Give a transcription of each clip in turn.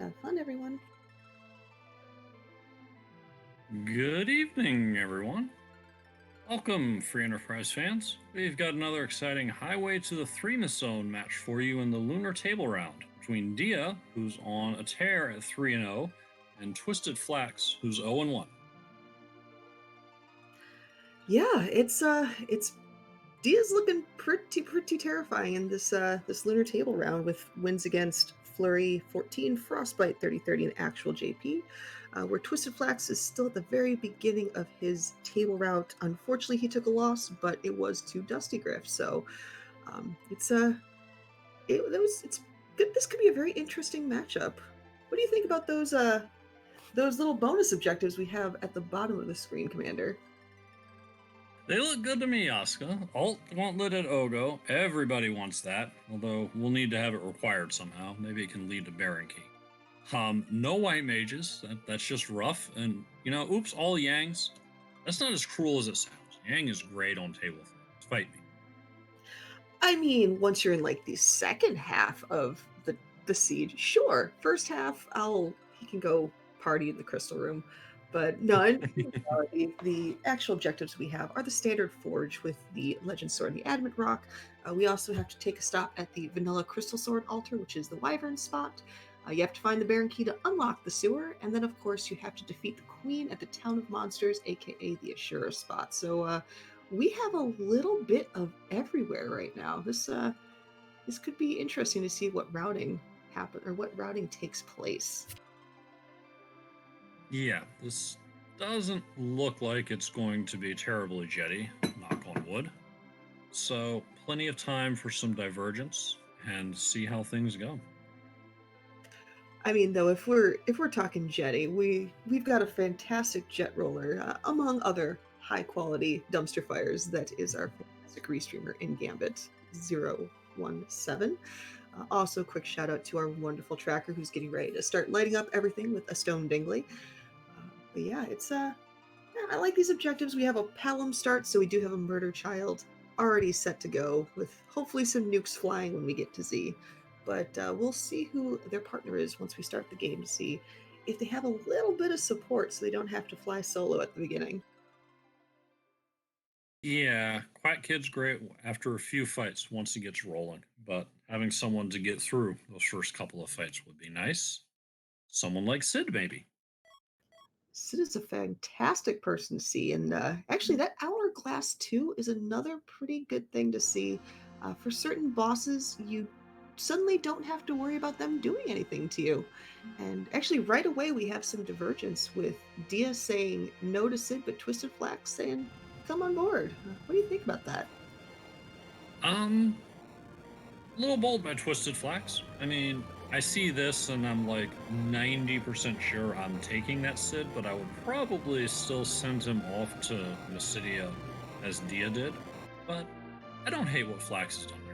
Have fun, everyone. Good evening, everyone. Welcome, Free Enterprise fans. We've got another exciting Highway to the Threemus Zone match for you in the Lunar Table Round between Dia, who's on a tear at 3-0, and Twisted Flax, who's 0-1. Yeah, it's Dia's looking pretty terrifying in this Lunar Table Round with wins against Flurry 14, Frostbite 30-30, and actual JP. Where Twisted Flax is still at the very beginning of his table route. Unfortunately, he took a loss, but it was to Dusty Griff. So it's good. This could be a very interesting matchup. What do you think about those little bonus objectives we have at the bottom of the screen, Commander? They look good to me, Asuka. Alt Gauntlet at Ogo. Everybody wants that, although we'll need to have it required somehow. Maybe it can lead to Baron Key. No white mages. That's just rough. And, oops, all Yangs. That's not as cruel as it sounds. Yang is great on table things. Fight me. I mean, once you're in like the second half of the siege, sure. First half, he can go party in the crystal room, but no. In reality, the actual objectives we have are the standard forge with the legend sword and the adamant rock. We also have to take a stop at the vanilla crystal sword altar, which is the wyvern spot. You have to find the Baron Key to unlock the sewer, and then of course you have to defeat the queen at the Town of Monsters, aka the Ashura spot. So we have a little bit of everywhere right now. This could be interesting to see what routing takes place. Yeah, this doesn't look like it's going to be terribly jetty, knock on wood. So, plenty of time for some divergence and see how things go. I mean, though, if we're talking jetty, we've got a fantastic jet roller, among other high quality dumpster fires. That is our fantastic restreamer in Gambit 017. Also, quick shout out to our wonderful tracker who's getting ready to start lighting up everything with a stone dingley. But yeah, I like these objectives. We have a Palom start, so we do have a murder child already set to go with hopefully some nukes flying when we get to Z. But we'll see who their partner is once we start the game to see if they have a little bit of support so they don't have to fly solo at the beginning. Yeah, Quack Kid's great after a few fights once he gets rolling, but having someone to get through those first couple of fights would be nice. Someone like Sid, maybe. Sid is a fantastic person to see, and actually, that Hourglass 2 is another pretty good thing to see. For certain bosses, you suddenly don't have to worry about them doing anything to you. And actually, right away, we have some divergence with Dia saying no to Sid, but Twisted Flax saying, come on board. What do you think about that? A little bold by Twisted Flax. I mean, I see this and I'm like 90% sure I'm taking that Sid, but I would probably still send him off to Mysidia as Dia did. But I don't hate what Flax has done here.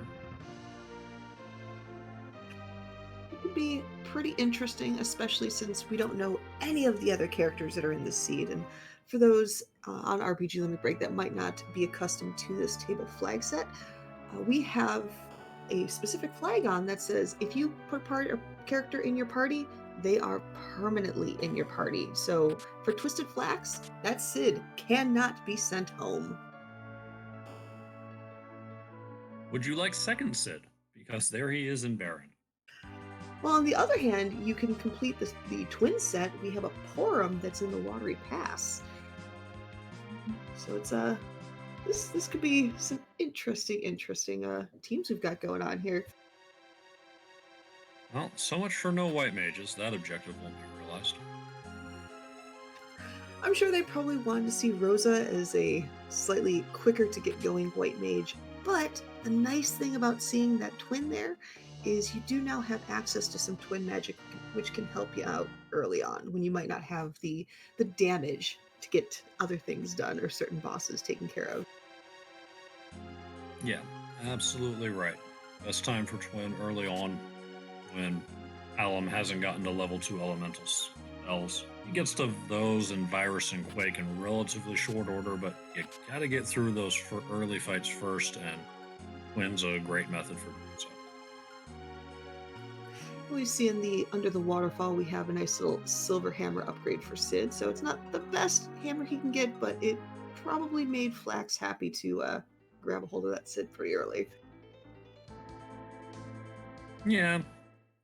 It could be pretty interesting, especially since we don't know any of the other characters that are in this seed. And for those on RPG Limit Break that might not be accustomed to this table flag set, we have a specific flag on that says if you put a character in your party, they are permanently in your party. So for Twisted Flax, that Sid cannot be sent home. Would you like second Sid? Because there he is in Baron. Well, on the other hand, you can complete the twin set. We have a Porum that's in the Watery Pass. So it's this could be some interesting teams we've got going on here. Well, so much for no white mages. That objective won't be realized. I'm sure they probably wanted to see Rosa as a slightly quicker to get going white mage, but the nice thing about seeing that twin there is you do now have access to some twin magic which can help you out early on when you might not have the damage to get other things done or certain bosses taken care of. Yeah, absolutely right. Best time for twin early on when Alum hasn't gotten to level 2 elementals spells. He gets to those in Virus and Quake in relatively short order, but you gotta get through those early fights first, and Twin's a great method for doing so. We see in the Under the Waterfall, we have a nice little silver hammer upgrade for Sid. So it's not the best hammer he can get, but it probably made Flax happy to grab a hold of that Sid pretty early. Yeah,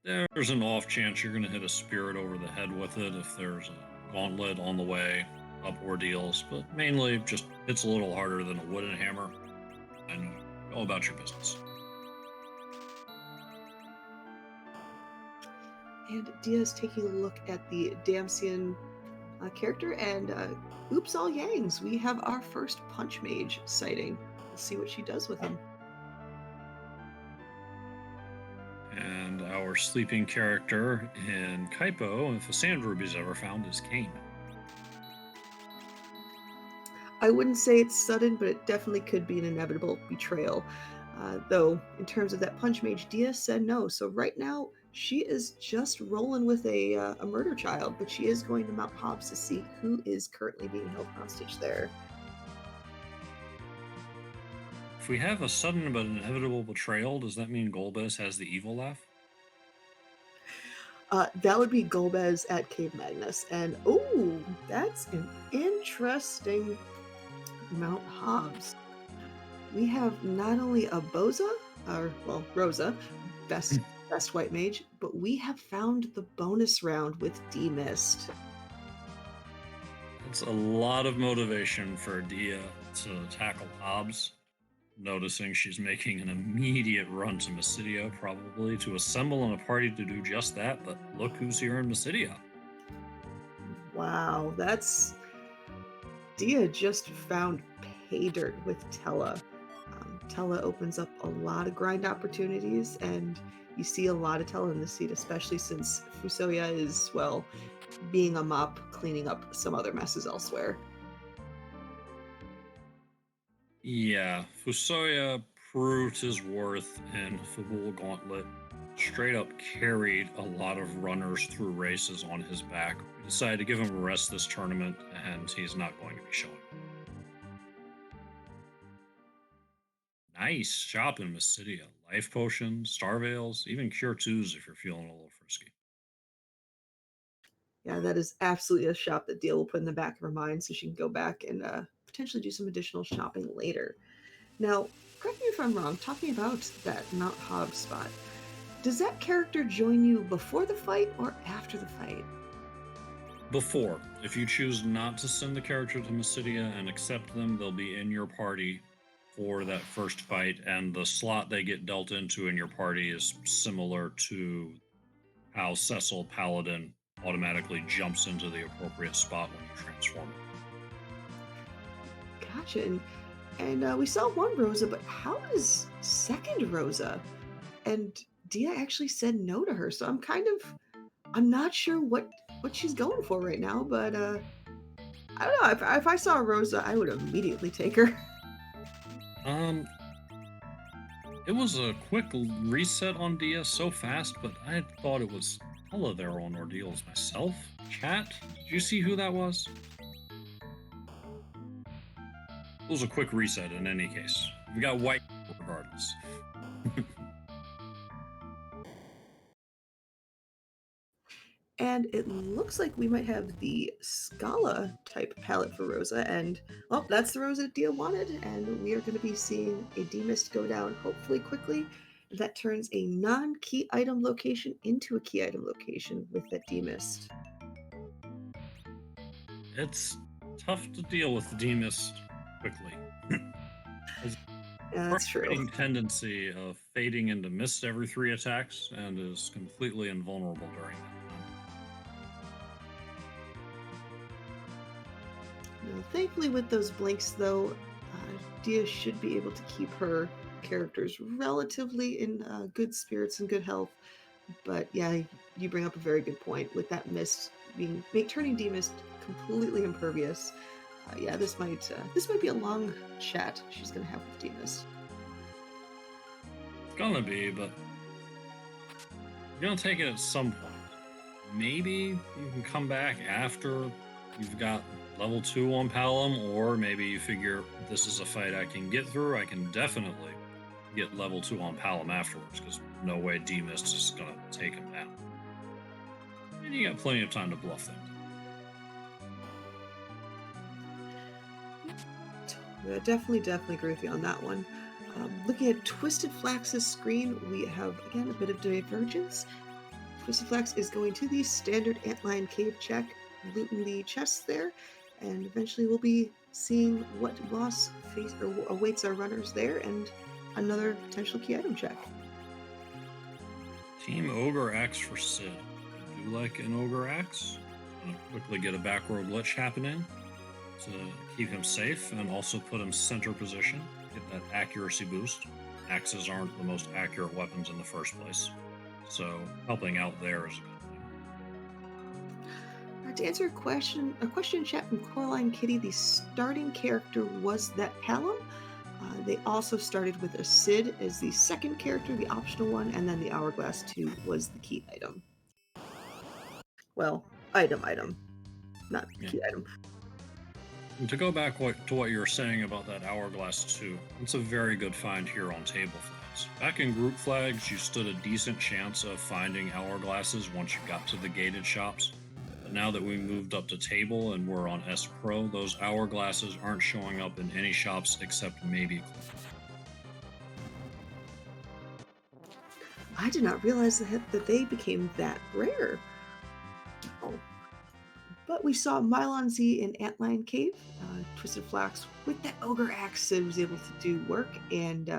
there's an off chance you're going to hit a spirit over the head with it if there's a gauntlet on the way up ordeals, but mainly just it's a little harder than a wooden hammer, and go about your business. And Dia's taking a look at the Damsian character, and oops, all yangs, we have our first Punch Mage sighting. We'll see what she does with him. And our sleeping character in Kaipo, if a sand ruby's ever found, is Kane. I wouldn't say it's sudden, but it definitely could be an inevitable betrayal. Though, in terms of that Punch Mage, Dia said no. So right now, she is just rolling with a murder child, but she is going to Mount Hobbs to see who is currently being held hostage there. If we have a sudden but inevitable betrayal, does that mean Golbez has the evil laugh? That would be Golbez at Cave Magnus. And, ooh, that's an interesting Mount Hobbs. We have not only a Boza, or, well, Rosa, best white mage, but we have found the bonus round with D-Mist. That's a lot of motivation for Dia to tackle Hobbs. Noticing she's making an immediate run to Mysidia, probably to assemble in a party to do just that, but look who's here in Mysidia. Wow, that's... Dia just found pay dirt with Tella. Tella opens up a lot of grind opportunities, and you see a lot of Tella in the seat, especially since Fusoya is, well, being a mop, cleaning up some other messes elsewhere. Yeah, Fusoya proved his worth in Fabul Gauntlet. Straight up carried a lot of runners through races on his back. We decided to give him a rest this tournament, and he's not going to be showing. Nice shop in Mysidia. Life potions, star veils, even cure 2s if you're feeling a little frisky. Yeah, that is absolutely a shop that Dia will put in the back of her mind so she can go back and potentially do some additional shopping later. Now, correct me if I'm wrong, talking about that Mount Hobbs spot, does that character join you before the fight or after the fight? Before, if you choose not to send the character to Mysidia and accept them, they'll be in your party for that first fight, and the slot they get dealt into in your party is similar to how Cecil Paladin automatically jumps into the appropriate spot when you transform it. Gotcha. And we saw one Rosa, but how is second Rosa? And Dia actually said no to her, so I'm not sure what she's going for right now, but I don't know. If I saw Rosa, I would immediately take her. It was a quick reset on Dia so fast, but I had thought it was Tella there on Ordeals myself. Chat, did you see who that was? It was a quick reset in any case. We got white regardless. And it looks like we might have the Scala type palette for Rosa, and well, that's the Rosa Dia wanted, and we are going to be seeing a D-Mist go down hopefully quickly. That turns a non-key item location into a key item location with that D-Mist. It's tough to deal with the D-Mist quickly. Yeah, that's true. Tendency of fading into mist every 3 attacks and is completely invulnerable during that time. Now, thankfully, with those blinks, though, Dia should be able to keep her characters relatively in good spirits and good health. But yeah, you bring up a very good point with that mist turning D-Mist completely impervious. Yeah, this might be a long chat she's gonna have with D-Mist. It's gonna be, but you're gonna take it at some point. Maybe you can come back after you've got level 2 on Palom, or maybe you figure this is a fight I can get through. I can definitely get level 2 on Palom afterwards, because no way D-Mist is going to take him down. And you got plenty of time to bluff them. Definitely agree with you on that one. Looking at Twisted Flax's screen, we have, again, a bit of divergence. Twisted Flax is going to the standard Antlion Cave check, looting the chests there, and eventually we'll be seeing what boss awaits our runners there, and another potential key item check. Team Ogre Axe for Sid. I do like an Ogre Axe. Gonna quickly get a back row glitch happening to keep him safe and also put him center position, get that accuracy boost. Axes aren't the most accurate weapons in the first place, so helping out there is a good thing. To answer a question in chat from Coraline Kitty, the starting character was that Palom. They also started with a Sid as the second character, the optional one, and then the Hourglass 2 was the key item. Well, item, not key item. And to go back to what you were saying about that Hourglass 2, it's a very good find here on table flags. Back in group flags, you stood a decent chance of finding Hourglasses once you got to the gated shops. But now that we moved up to table and we're on S Pro, those Hourglasses aren't showing up in any shops except maybe. I did not realize that they became that rare. Oh. But we saw Mylon Z in Antlion Cave. Twisted Flax with that Ogre Axe was able to do work, and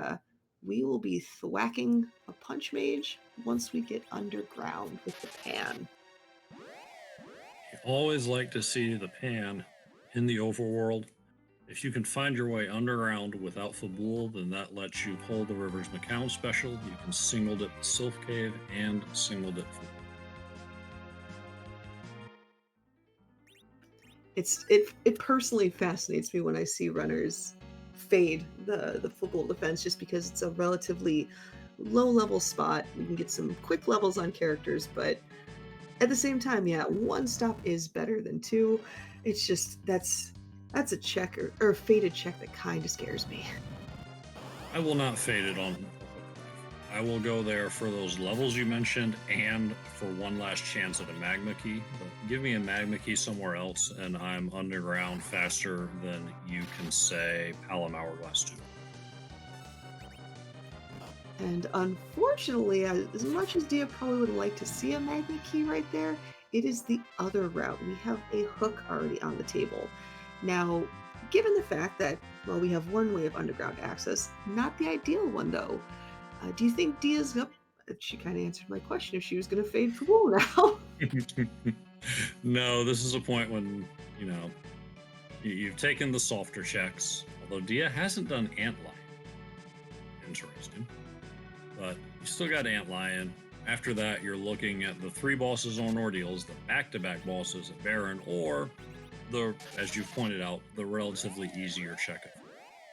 we will be thwacking a Punch Mage once we get underground with the Pan. You always like to see the Pan in the overworld. If you can find your way underground without Fabul, then that lets you pull the Rivers McCown special. You can single dip the Sylph Cave and single dip Fabul. It personally fascinates me when I see runners fade the Fabul defense, just because it's a relatively low level spot. We can get some quick levels on characters, but at the same time, yeah, one stop is better than two. It's just that's a check or a faded check that kind of scares me. I will not fade it on. I will go there for those levels you mentioned and for one last chance at a magma key. But give me a magma key somewhere else and I'm underground faster than you can say Palom Hourglass 2. And unfortunately, as much as Dia probably would like to see a magma key right there, it is the other route. We have a hook already on the table. Now, given the fact that, well, we have one way of underground access, not the ideal one though. Do you think Dia's up? She kind of answered my question if she was going to fade Fabul now. No, this is a point when, you've taken the softer checks, although Dia hasn't done Antlion. Interesting. But you still got Antlion. After that, you're looking at the 3 bosses on Ordeals, the back-to-back bosses at Baron, or as you pointed out, the relatively easier check.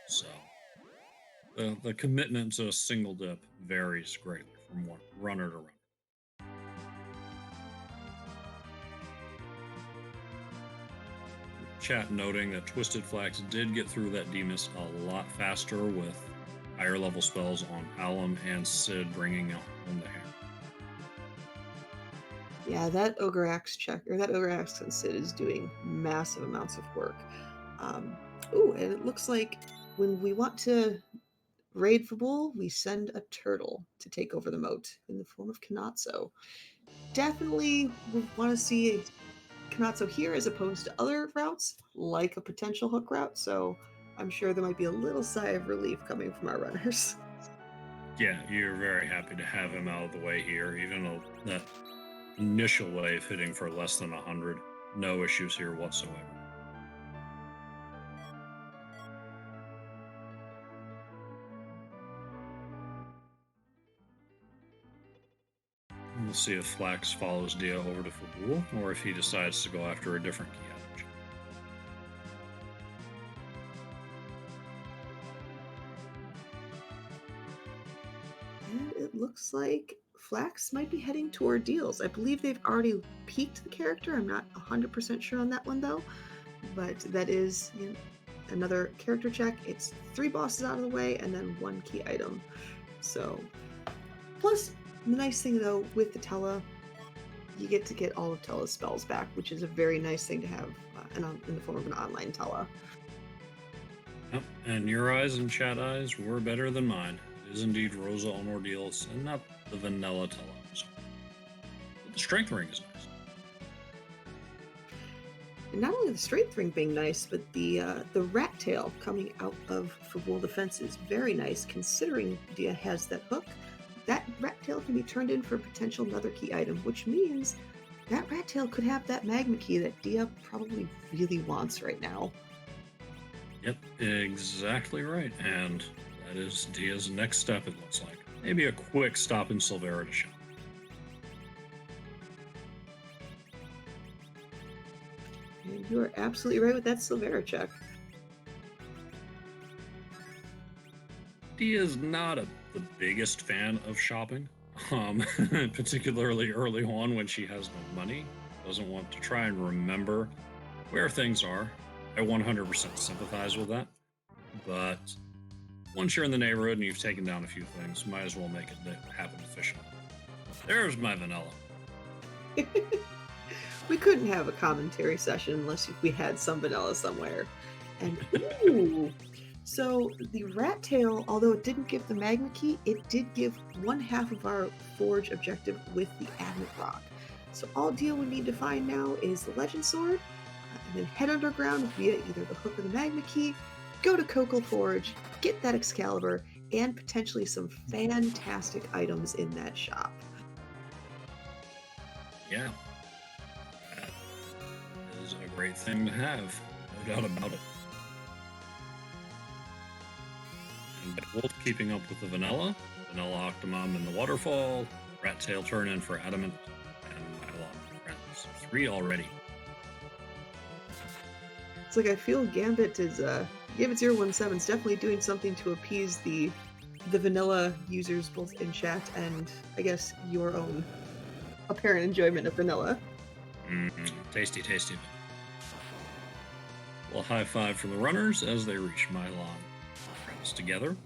So the commitment to a single dip varies greatly from one runner to runner. Chat noting that Twisted Flax did get through that Demus a lot faster with higher level spells on Palom and Sid bringing home the hammer. Yeah, that Ogre Axe check, or that Ogre Axe on Sid is doing massive amounts of work. And it looks like when we want to raid Fabul, we send a turtle to take over the moat in the form of Kanatsu. Definitely would want to see Kanatsu here as opposed to other routes, like a potential hook route, so I'm sure there might be a little sigh of relief coming from our runners. Yeah, you're very happy to have him out of the way here, even though that initial wave hitting for less than 100, no issues here whatsoever. We'll see if Flax follows Dia over to Fabul, or if he decides to go after a different key item. And it looks like Flax might be heading to Ordeals. I believe they've already peaked the character. I'm not 100% sure on that one, though. But that is another character check. It's 3 bosses out of the way and then 1 key item. So, plus, the nice thing though with the Tella, you get to get all of Tella's spells back, which is a very nice thing to have in the form of an online Tella. Yep, and your eyes and chat eyes were better than mine. It is indeed Rosa on Ordeals, and not the vanilla Tella. But the strength ring is nice. And not only the strength ring being nice, but the rat tail coming out of Fabul Defense is very nice, considering Dia has that hook. That rat tail can be turned in for a potential another key item, which means that rat tail could have that magma key that Dia probably really wants right now. Yep, exactly right. And that is Dia's next step, it looks like. Maybe a quick stop in Silvera to shop. And you are absolutely right with that Silvera check. Dia's not the biggest fan of shopping, particularly early on when she has no money, doesn't want to try and remember where things are. I 100% sympathize with that, but once you're in the neighborhood and you've taken down a few things, might as well make it happen efficiently. There's my vanilla. We couldn't have a commentary session unless we had some vanilla somewhere. And ooh, so the rat tail, although it didn't give the magma key, it did give 1/2 of our forge objective with the adamant rock. So all Dia would need to find now is the legend sword, and then head underground via either the hook or the magma key, go to Coco Forge, get that Excalibur, and potentially some fantastic items in that shop. Yeah, that is a great thing to have, no doubt about it. And both keeping up with the vanilla Octomom in the waterfall, rat tail turn in for adamant, and Nylon friends. 3 already. It's like I feel Gambit 017 is definitely doing something to appease the vanilla users both in chat and I guess your own apparent enjoyment of vanilla. Tasty. Well, high five from the runners as they reach Mylon. Friends together.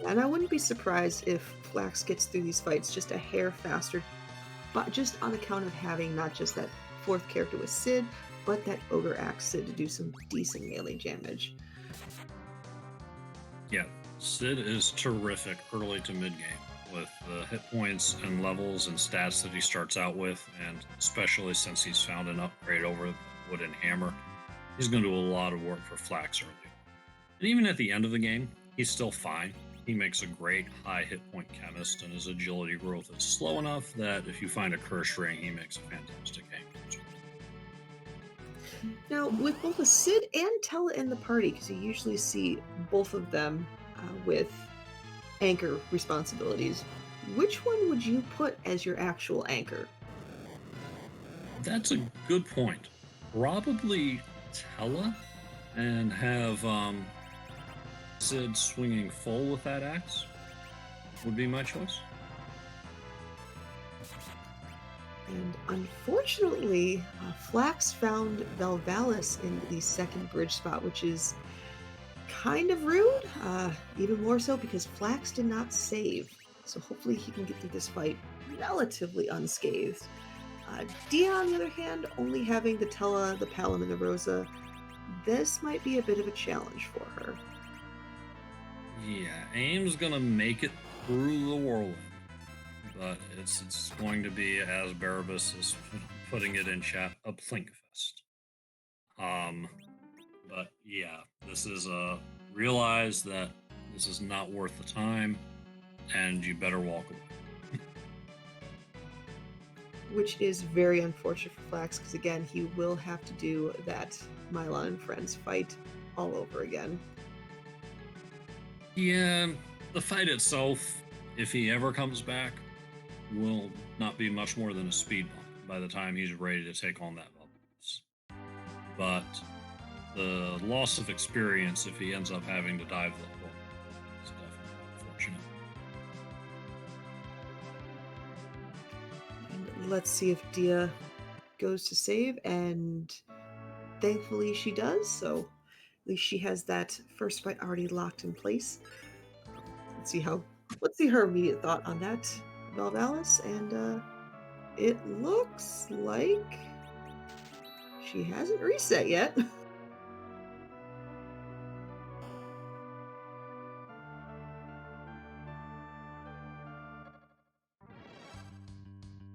And I wouldn't be surprised if Flax gets through these fights just a hair faster, but just on account of having not just that 4th character with Sid, but that Ogre Axe Sid to do some decent melee damage. Yeah, Sid is terrific early to mid game with the hit points and levels and stats that he starts out with, and especially since he's found an upgrade over the wooden hammer, he's going to do a lot of work for Flax early. And even at the end of the game, he's still fine. He makes a great high hit point chemist, and his agility growth is slow enough that if you find a curse ring, he makes a fantastic game. Now, with both a Sid and Tella in the party, because you usually see both of them with anchor responsibilities, which one would you put as your actual anchor? That's a good point. Probably Tella, and have Sid swinging full with that axe would be my choice. And unfortunately, Flax found Velvalis in the 2nd bridge spot, which is kind of rude, even more so because Flax did not save. So hopefully he can get through this fight relatively unscathed. Dia, on the other hand, only having the Tella, the Palom, and the Rosa, this might be a bit of a challenge for her. Yeah, AIM's gonna make it through the whirlwind, but it's going to be, as Barabbas is putting it in chat, a plinkfest. But yeah, this is realize that this is not worth the time, and you better walk away. Which is very unfortunate for Flax, because again, he will have to do that Mylon and Friends fight all over again. Yeah, the fight itself, if he ever comes back, will not be much more than a speed bump by the time he's ready to take on that boss. But the loss of experience, if he ends up having to dive the hole, is definitely unfortunate. And let's see if Dia goes to save, and thankfully she does. So at least she has that first fight already locked in place. Let's see how. Let's see her immediate thought on that, Valvalis, and it looks like she hasn't reset yet.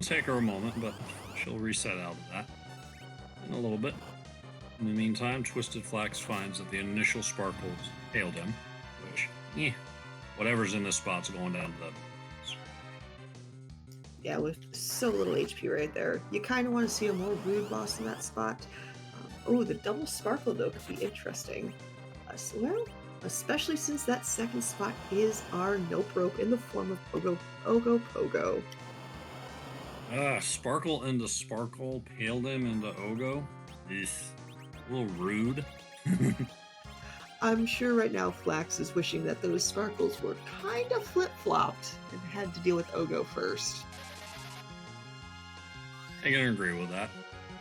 Take her a moment, but she'll reset out of that in a little bit. In the meantime, Twisted Flax finds that the initial sparkles hailed him, which, whatever's in this spot's going down to that. Yeah, with so little HP right there, you kind of want to see a more rude boss in that spot. Oh, the double sparkle though could be interesting. Well, especially since that second spot is our nope rope in the form of Ogo Pogo. Sparkle into Sparkle, paled him into Ogo. This a little rude. I'm sure right now Flax is wishing that those sparkles were kind of flip-flopped and had to deal with Ogo first. I can agree with that.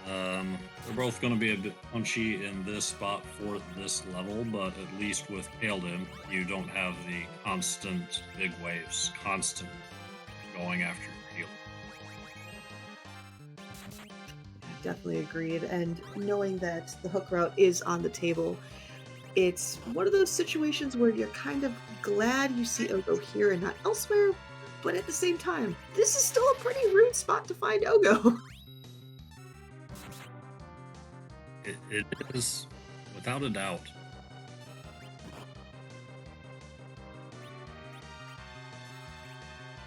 They're both going to be a bit punchy in this spot for this level, but at least with paled him, you don't have the constant big waves constantly going after your heal. Definitely agreed. And knowing that the hook route is on the table, it's one of those situations where you're kind of glad you see Ogo here and not elsewhere, but at the same time, this is still a pretty rude spot to find Ogo. It is, without a doubt.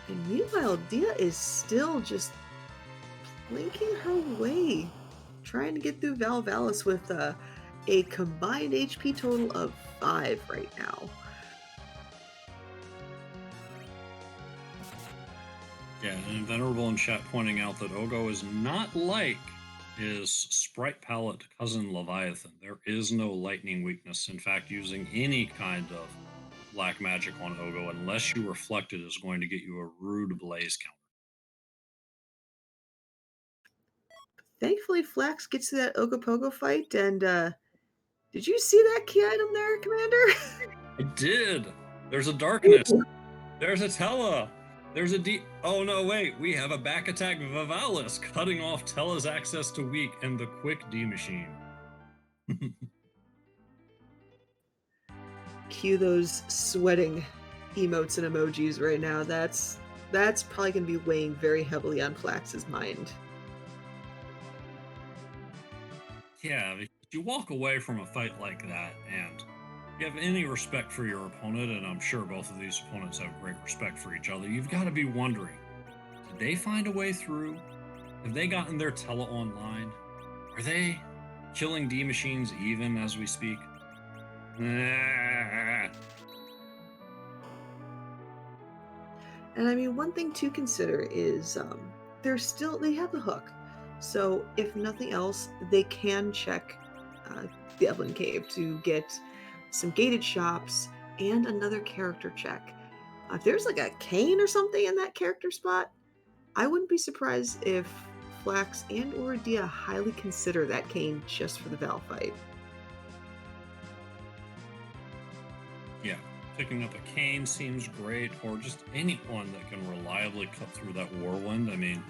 And meanwhile, Dia is still just plinking her way, trying to get through Valvalis with a combined HP total of 5 right now. Yeah, and Venerable in chat pointing out that Ogo is not like his sprite palette cousin Leviathan. There is no lightning weakness. In fact, using any kind of black magic on Ogo, unless you reflect it, is going to get you a rude blaze counter. Thankfully, Flax gets to that Ogopogo fight, and did you see that key item there, Commander? I did. There's a darkness. There's a Tella. There's a D. Oh no, wait. We have a back attack Vivalis, cutting off Tella's access to weak and the quick D machine. Cue those sweating emotes and emojis right now. That's probably going to be weighing very heavily on Flax's mind. Yeah, you walk away from a fight like that and you have any respect for your opponent, and I'm sure both of these opponents have great respect for each other, you've got to be wondering, did they find a way through? Have they gotten their Tele online? Are they killing D machines even as we speak? And I mean, one thing to consider is they have the hook. So if nothing else, they can check the Evelyn Cave to get some gated shops and another character check. If there's like a cane or something in that character spot, I wouldn't be surprised if Flax and or Dia highly consider that cane just for the Val fight. Yeah, picking up a cane seems great, or just anyone that can reliably cut through that Whirlwind. I mean,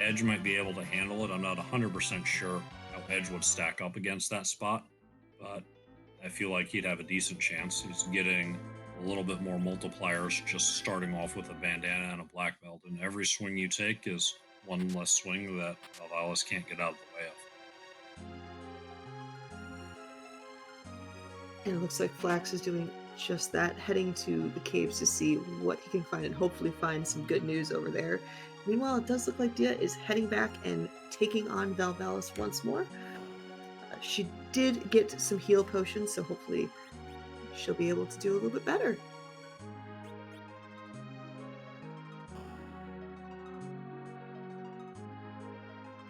Edge might be able to handle it. I'm not 100% sure how Edge would stack up against that spot, but I feel like he'd have a decent chance. He's getting a little bit more multipliers just starting off with a bandana and a black belt, and every swing you take is one less swing that Valvalis can't get out of the way of. And it looks like Flax is doing just that, heading to the caves to see what he can find and hopefully find some good news over there. Meanwhile, it does look like Dia is heading back and taking on Valvalis once more. She did get some heal potions, so hopefully she'll be able to do a little bit better.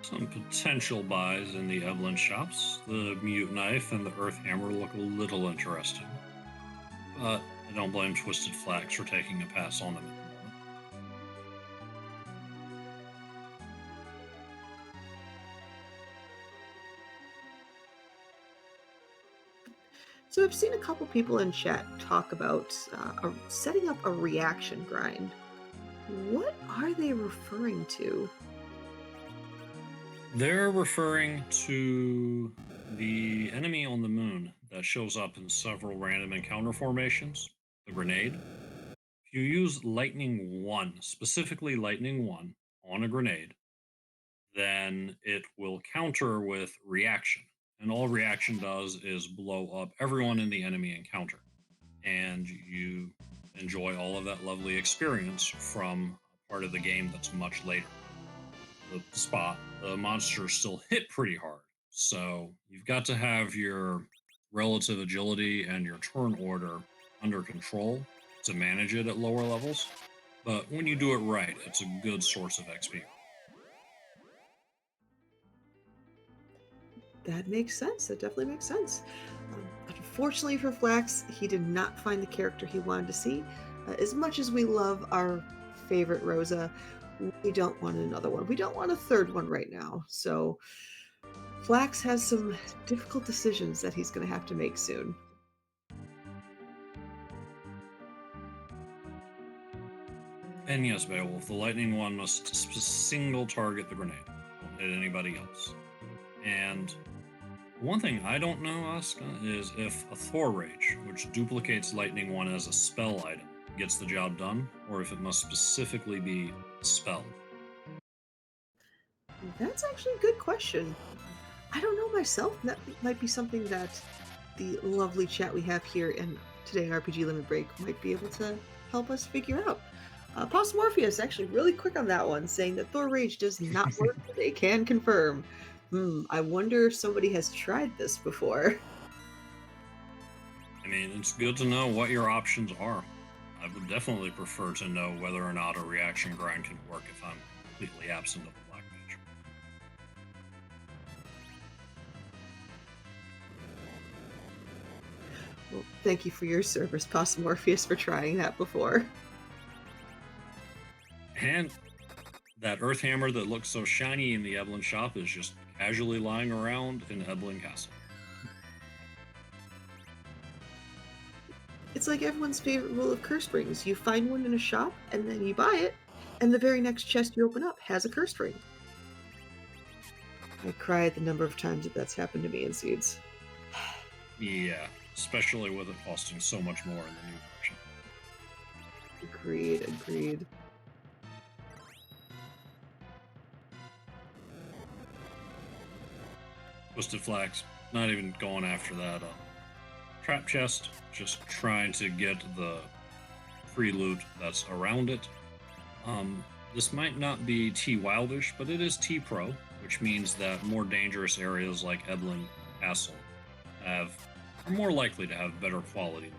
Some potential buys in the Evelyn shops. The Mute Knife and the Earth Hammer look a little interesting, but I don't blame Twisted Flax for taking a pass on them. So I've seen a couple people in chat talk about setting up a reaction grind. What are they referring to? They're referring to the enemy on the moon that shows up in several random encounter formations, the grenade. If you use Lightning 1, specifically Lightning 1, on a grenade, then it will counter with reaction. And all reaction does is blow up everyone in the enemy encounter. And you enjoy all of that lovely experience from a part of the game that's much later. The monsters still hit pretty hard. So you've got to have your relative agility and your turn order under control to manage it at lower levels. But when you do it right, it's a good source of XP. That makes sense. That definitely makes sense. Unfortunately for Flax, he did not find the character he wanted to see. As much as we love our favorite Rosa, we don't want another one. We don't want a third one right now. So Flax has some difficult decisions that he's going to have to make soon. And yes, Beowulf, the lightning one must single target the grenade. Don't hit anybody else. And one thing I don't know, Asuka, is if a Thor Rage, which duplicates lightning one as a spell item, gets the job done, or if it must specifically be a spell. That's actually a good question. I don't know myself. That might be something that the lovely chat we have here in today in RPG Limit Break might be able to help us figure out. Morpheus actually really quick on that one, saying that Thor Rage does not work. They can confirm. I wonder if somebody has tried this before. I mean, it's good to know what your options are. I would definitely prefer to know whether or not a reaction grind can work if I'm completely absent of a black mage. Well, thank you for your service, Morpheus, for trying that before. And that Earth Hammer that looks so shiny in the Eblin shop is just casually lying around in Eblin Castle. It's like everyone's favorite rule of curse rings. You find one in a shop, and then you buy it, and the very next chest you open up has a curse ring. I cry at the number of times that's happened to me in Seeds. Yeah, especially with it costing so much more in the new version. Agreed. Twisted Flax, not even going after that trap chest, just trying to get the free loot that's around it. This might not be T Wildish, but it is T Pro, which means that more dangerous areas like Eblin Castle are more likely to have better quality.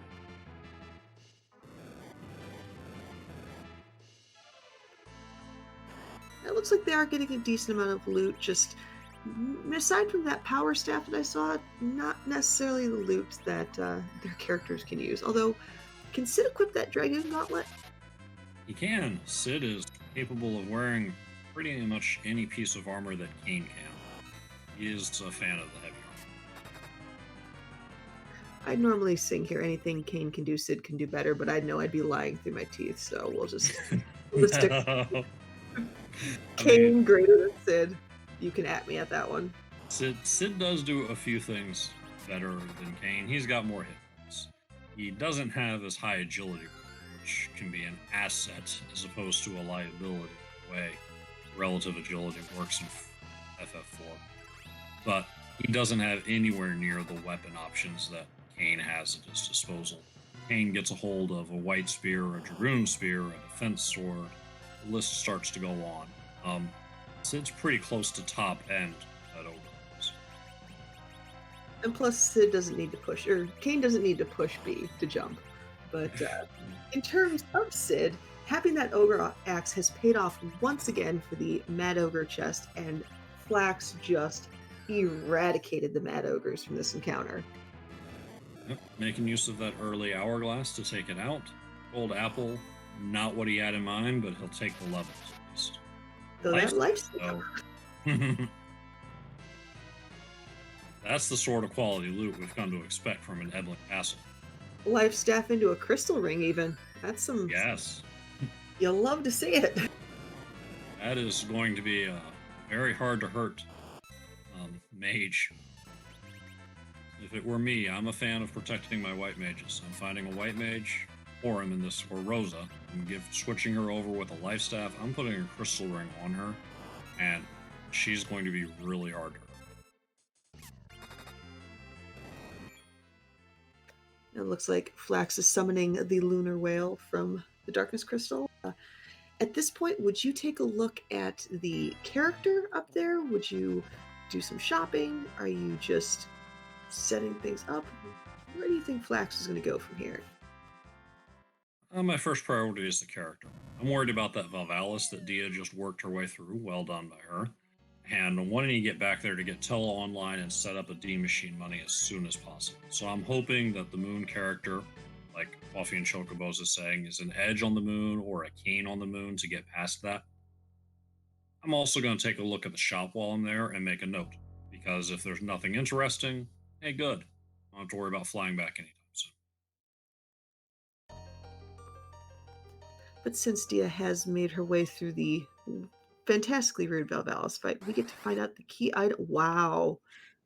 It looks like they are getting a decent amount of loot, just aside from that power staff that I saw, not necessarily the loot that their characters can use. Although, can Sid equip that Dragon Gauntlet? He can. Sid is capable of wearing pretty much any piece of armor that Kain can. He is a fan of the heavy armor. I'd normally sing here, anything Kain can do, Sid can do better, but I know I'd be lying through my teeth, so we'll just stick. Kain greater than Sid. You can at me at that one. Sid does do a few things better than Kain. He's got more hit points. He doesn't have as high agility, which can be an asset as opposed to a liability, the way relative agility works in FF4. But he doesn't have anywhere near the weapon options that Kain has at his disposal. Kain gets a hold of a white spear, a dragoon spear, a defense sword. The list starts to go on. Sid's pretty close to top end at Ogres. And plus, Sid doesn't need to push, or Kain doesn't need to push B to jump. But in terms of Sid, having that Ogre Axe has paid off once again for the Mad Ogre chest, and Flax just eradicated the Mad Ogres from this encounter. Yep, making use of that early hourglass to take it out. Gold Apple, not what he had in mind, but he'll take the levels at least. Though that lifesteal. That's the sort of quality loot we've come to expect from an Ebling castle. Life staff into a crystal ring, even. That's some. Yes. You'll love to see it. That is going to be very hard to hurt mage. If it were me, I'm a fan of protecting my white mages. I'm finding a white mage, or I'm in this, or Rosa. I'm switching her over with a life staff. I'm putting a crystal ring on her, and she's going to be really hard to hurt. It looks like Flax is summoning the lunar whale from the darkness crystal. At this point, would you take a look at the character up there? Would you do some shopping? Are you just setting things up? Where do you think Flax is going to go from here? My first priority is the character. I'm worried about that Valvalis that Dia just worked her way through. Well done by her. And wanting to get back there to get Tella online and set up a D machine money as soon as possible. So I'm hoping that the moon character, like Coffee and Chocobos is saying, is an edge on the moon or a cane on the moon to get past that. I'm also going to take a look at the shop while I'm there and make a note, because if there's nothing interesting, hey, good. I don't have to worry about flying back anytime soon. But since Dia has made her way through the fantastically rude Valvalis fight, we get to find out the key item. Wow.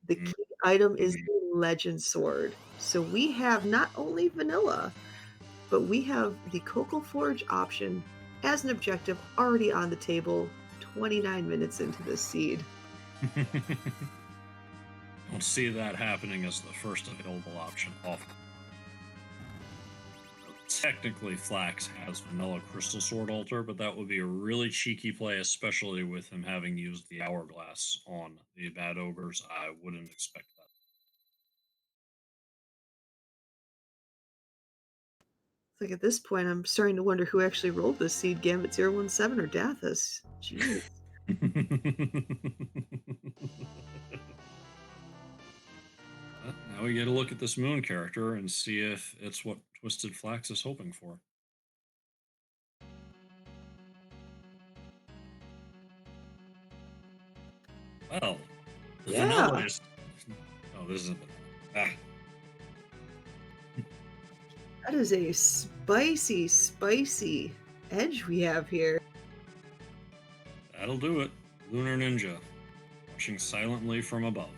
The key item is the Legend Sword. So we have not only vanilla, but we have the Cocal Forge option as an objective already on the table 29 minutes into this seed. Don't see that happening as the first available option often. Technically, Flax has vanilla Crystal Sword Altar, but that would be a really cheeky play, especially with him having used the Hourglass on the Bad Ogres. I wouldn't expect that. Like at this point, I'm starting to wonder who actually rolled this seed, Gambit 017 or Dathus. Jeez. Now we get a look at this moon character and see if it's what Twisted Flax is hoping for. Well, the vanilla is... Oh, this isn't vanilla. That is a spicy, spicy edge we have here. That'll do it. Lunar Ninja, watching silently from above.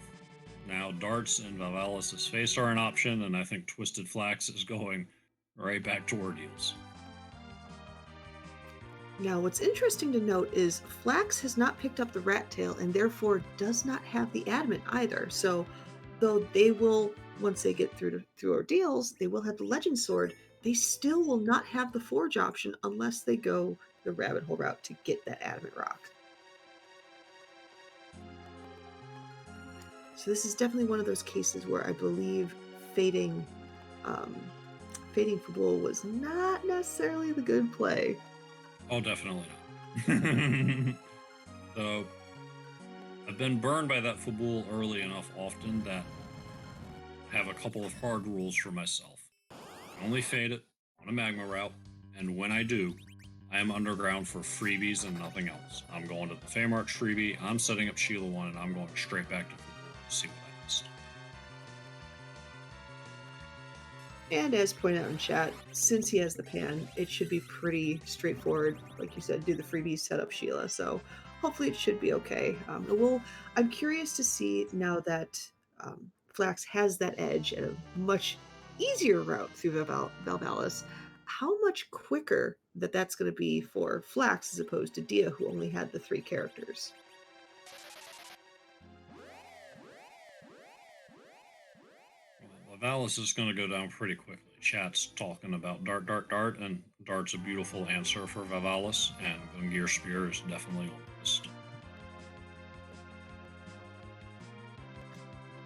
Now, darts and Valvalis' face are an option, and I think Twisted Flax is going right back to ordeals. Now, what's interesting to note is Flax has not picked up the rat tail and therefore does not have the adamant either. So, though they will, once they get through ordeals, they will have the Legend Sword, they still will not have the Forge option unless they go the rabbit hole route to get that adamant rock. So this is definitely one of those cases where I believe Fading Fabul was not necessarily the good play. Oh, definitely not. So, I've been burned by that Fabul early enough often that I have a couple of hard rules for myself. I only fade it on a magma route, and when I do, I am underground for freebies and nothing else. I'm going to the Feymarch freebie, I'm setting up Sheila 1, and I'm going straight back to Fabul to see what I missed. And as pointed out in chat, since he has the pan, it should be pretty straightforward. Like you said, do the freebies, set up Sheila. So hopefully it should be okay. I'm curious to see now that Flax has that edge at a much easier route through Valvalis, how much quicker that's going to be for Flax as opposed to Dia, who only had the 3 characters. Valvalis is going to go down pretty quickly. Chat's talking about dart, and dart's a beautiful answer for Valvalis, and Gungir Spear is definitely on the list.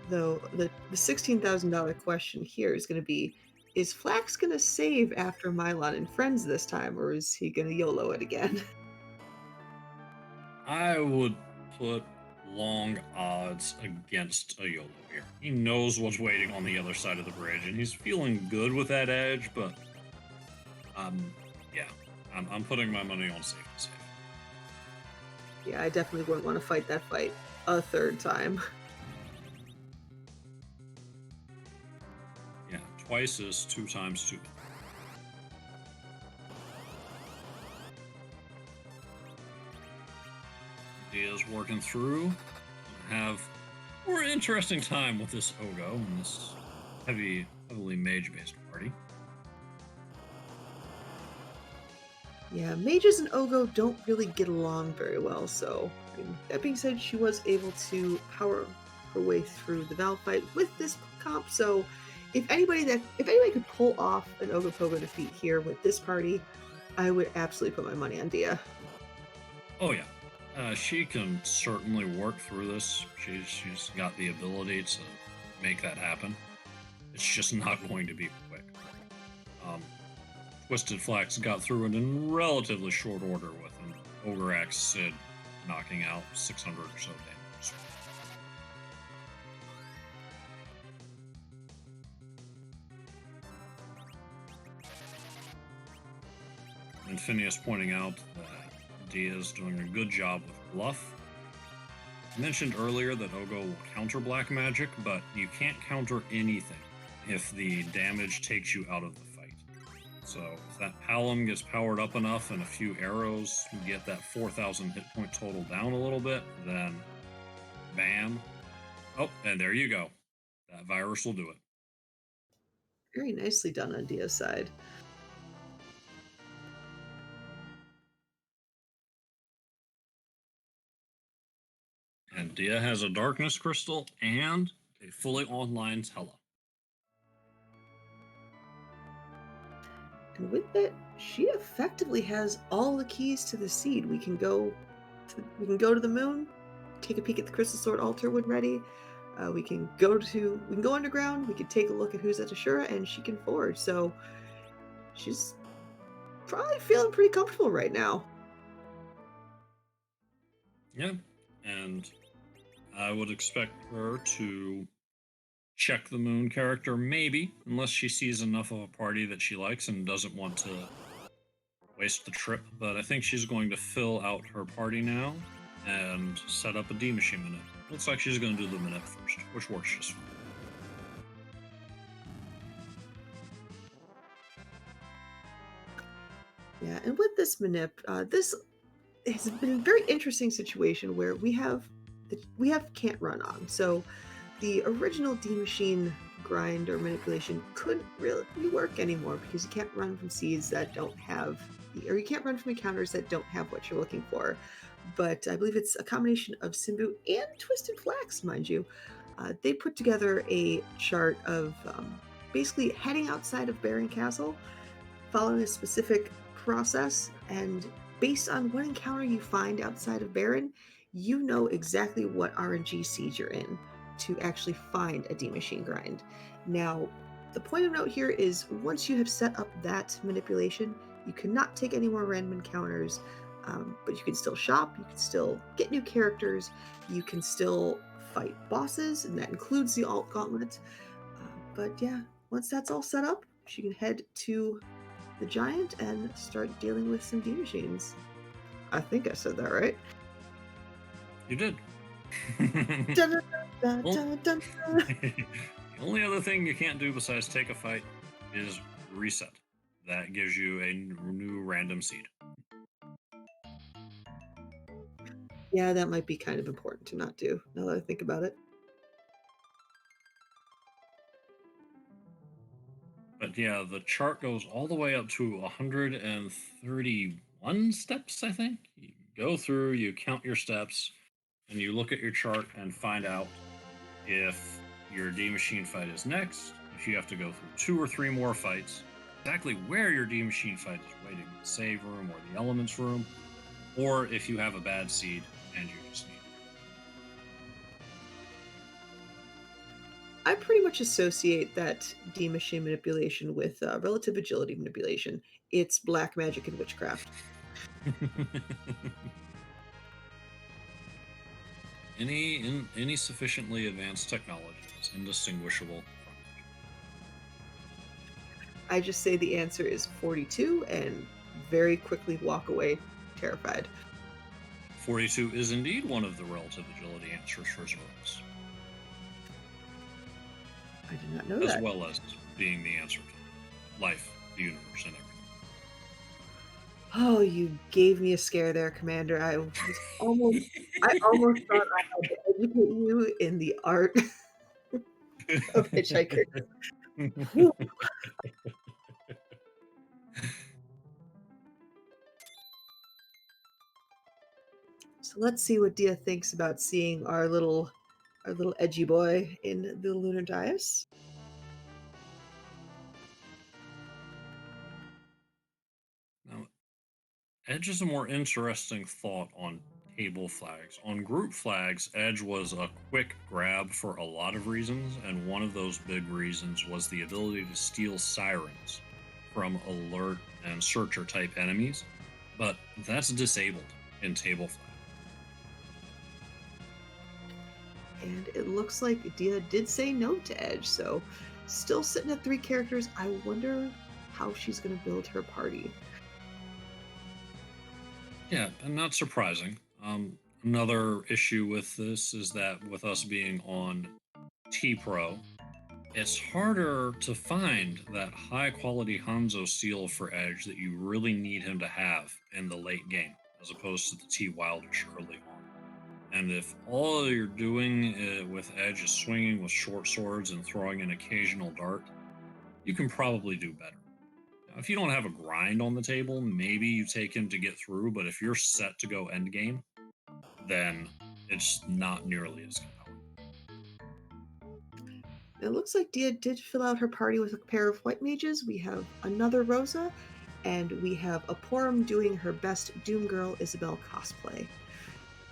Though the $16,000 question here is going to be, is Flax going to save after Mylon and Friends this time, or is he going to YOLO it again? I would put long odds against a YOLO here. He knows what's waiting on the other side of the bridge, and he's feeling good with that edge, but yeah, I'm putting my money on safe. Yeah, I definitely wouldn't want to fight that fight a third time. twice is 2 times 2. Dia's working through. Have more interesting time with this Ogo and this heavily mage-based party. Yeah, mages and Ogo don't really get along very well, so that being said, she was able to power her way through the Val fight with this comp, so if anybody could pull off an Ogo Pogo defeat here with this party, I would absolutely put my money on Dia. Oh yeah. She can certainly work through this. She's got the ability to make that happen. It's just not going to be quick. Twisted Flax got through it in relatively short order with an Ogre Axe Sid knocking out 600 or so damage. And Phineas pointing out that Dia's doing a good job with Bluff. I mentioned earlier that Ogo will counter black magic, but you can't counter anything if the damage takes you out of the fight. So if that Palom gets powered up enough and a few arrows get that 4,000 hit point total down a little bit, then bam. Oh, and there you go. That virus will do it. Very nicely done on Dia's side. And Dia has a Darkness Crystal and a fully online Tela. And with it, she effectively has all the keys to the seed. We can go to the moon, take a peek at the Crystal Sword altar when ready. We can go underground. We can take a look at who's at Ashura, and she can forge. So she's probably feeling pretty comfortable right now. Yeah, and I would expect her to check the moon character, maybe, unless she sees enough of a party that she likes and doesn't want to waste the trip. But I think she's going to fill out her party now and set up a D Machine Minute. Looks like she's going to do the Minute first, which works just fine. Yeah, and with this manip, this has been a very interesting situation where we have can't run on. So the original D Machine grind or manipulation couldn't really work anymore because you can't run from seeds that don't have or you can't run from encounters that don't have what you're looking for. But I believe it's a combination of Simbu and Twisted Flax, mind you. They put together a chart of basically heading outside of Baron Castle, following a specific process, and based on what encounter you find outside of Baron, you know exactly what RNG seed you're in to actually find a D Machine grind. Now, the point of note here is once you have set up that manipulation, you cannot take any more random encounters, but you can still shop, you can still get new characters, you can still fight bosses, and that includes the Alt Gauntlet. But yeah, once that's all set up, you can head to the Giant and start dealing with some D Machines. I think I said that right. You did. Dun, dun, dun, dun, The only other thing you can't do besides take a fight is reset. That gives you a new random seed. Yeah, that might be kind of important to not do, now that I think about it. But yeah, the chart goes all the way up to 131 steps, I think. You go through, you count your steps, and you look at your chart and find out if your D Machine fight is next, if you have to go through 2 or 3 more fights, exactly where your D Machine fight is waiting, the save room or the elements room, or if you have a bad seed and you just need it. I pretty much associate that D Machine manipulation with relative agility manipulation. It's black magic and witchcraft. Any sufficiently advanced technology is indistinguishable from magic. I just say the answer is 42 and very quickly walk away terrified. 42 is indeed one of the relative agility answers for Zoros. I did not know as that. well as being the answer to life, the universe, and everything. Oh, you gave me a scare there, Commander. I almost thought I had to educate you in the art of Hitchhiker. Whew. So let's see what Dia thinks about seeing our little edgy boy in the lunar dais. Now, Edge is a more interesting thought on table flags. On group flags, Edge was a quick grab for a lot of reasons, and one of those big reasons was the ability to steal sirens from alert and searcher type enemies, but that's disabled in table flag. And it looks like Dia did say no to Edge, so still sitting at 3 characters. I wonder how she's going to build her party. Yeah, and not surprising. Another issue with this is that with us being on T Pro, it's harder to find that high quality Hanzo seal for Edge that you really need him to have in the late game, as opposed to the T Wildish early on. And if all you're doing with Edge is swinging with short swords and throwing an occasional dart, you can probably do better. Now, if you don't have a grind on the table, maybe you take him to get through, but if you're set to go end game, then it's not nearly as compelling. It looks like Dia did fill out her party with a pair of white mages. We have another Rosa, and we have a Porum doing her best Doom Girl Isabel cosplay.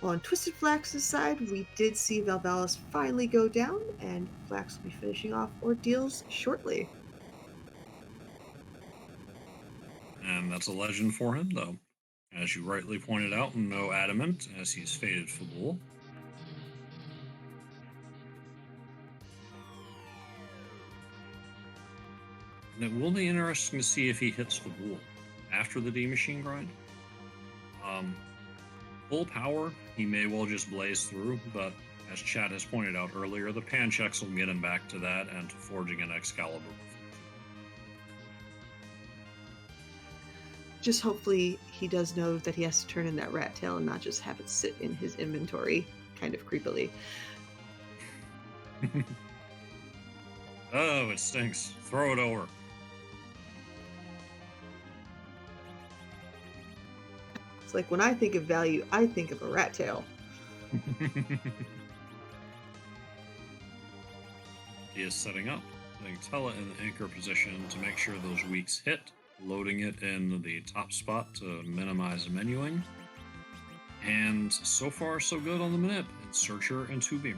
On Twisted Flax's side, we did see Valvalis finally go down, and Flax will be finishing off Ordeals shortly. And that's a legend for him, though. As you rightly pointed out, no adamant, as he's faded Fabul. And it will be interesting to see if he hits Fabul after the D Machine grind. Full power, he may well just blaze through, but as Chad has pointed out earlier, the pan checks will get him back to that and to forging an Excalibur. Just hopefully he does know that he has to turn in that rat tail and not just have it sit in his inventory kind of creepily. Oh, it stinks. Throw it over. It's like when I think of value, I think of a rat tail. He is setting up, putting Tella in the anchor position to make sure those weaks hit, loading it in the top spot to minimize menuing. And so far, so good on the manip. It's Searcher and 2 Beamers.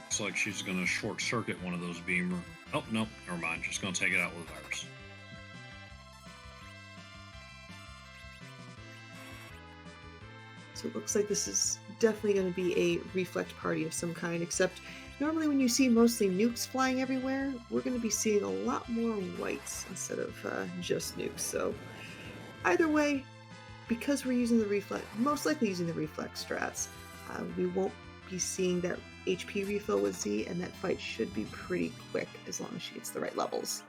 Looks like she's going to short circuit one of those Beamer. Oh, nope, never mind. Just going to take it out with Virus. So it looks like this is definitely going to be a reflect party of some kind, except normally when you see mostly nukes flying everywhere, we're going to be seeing a lot more whites instead of just nukes. So either way, because we're using the reflect, most likely using the reflex strats, we won't be seeing that HP refill with Z, and that fight should be pretty quick as long as she gets the right levels.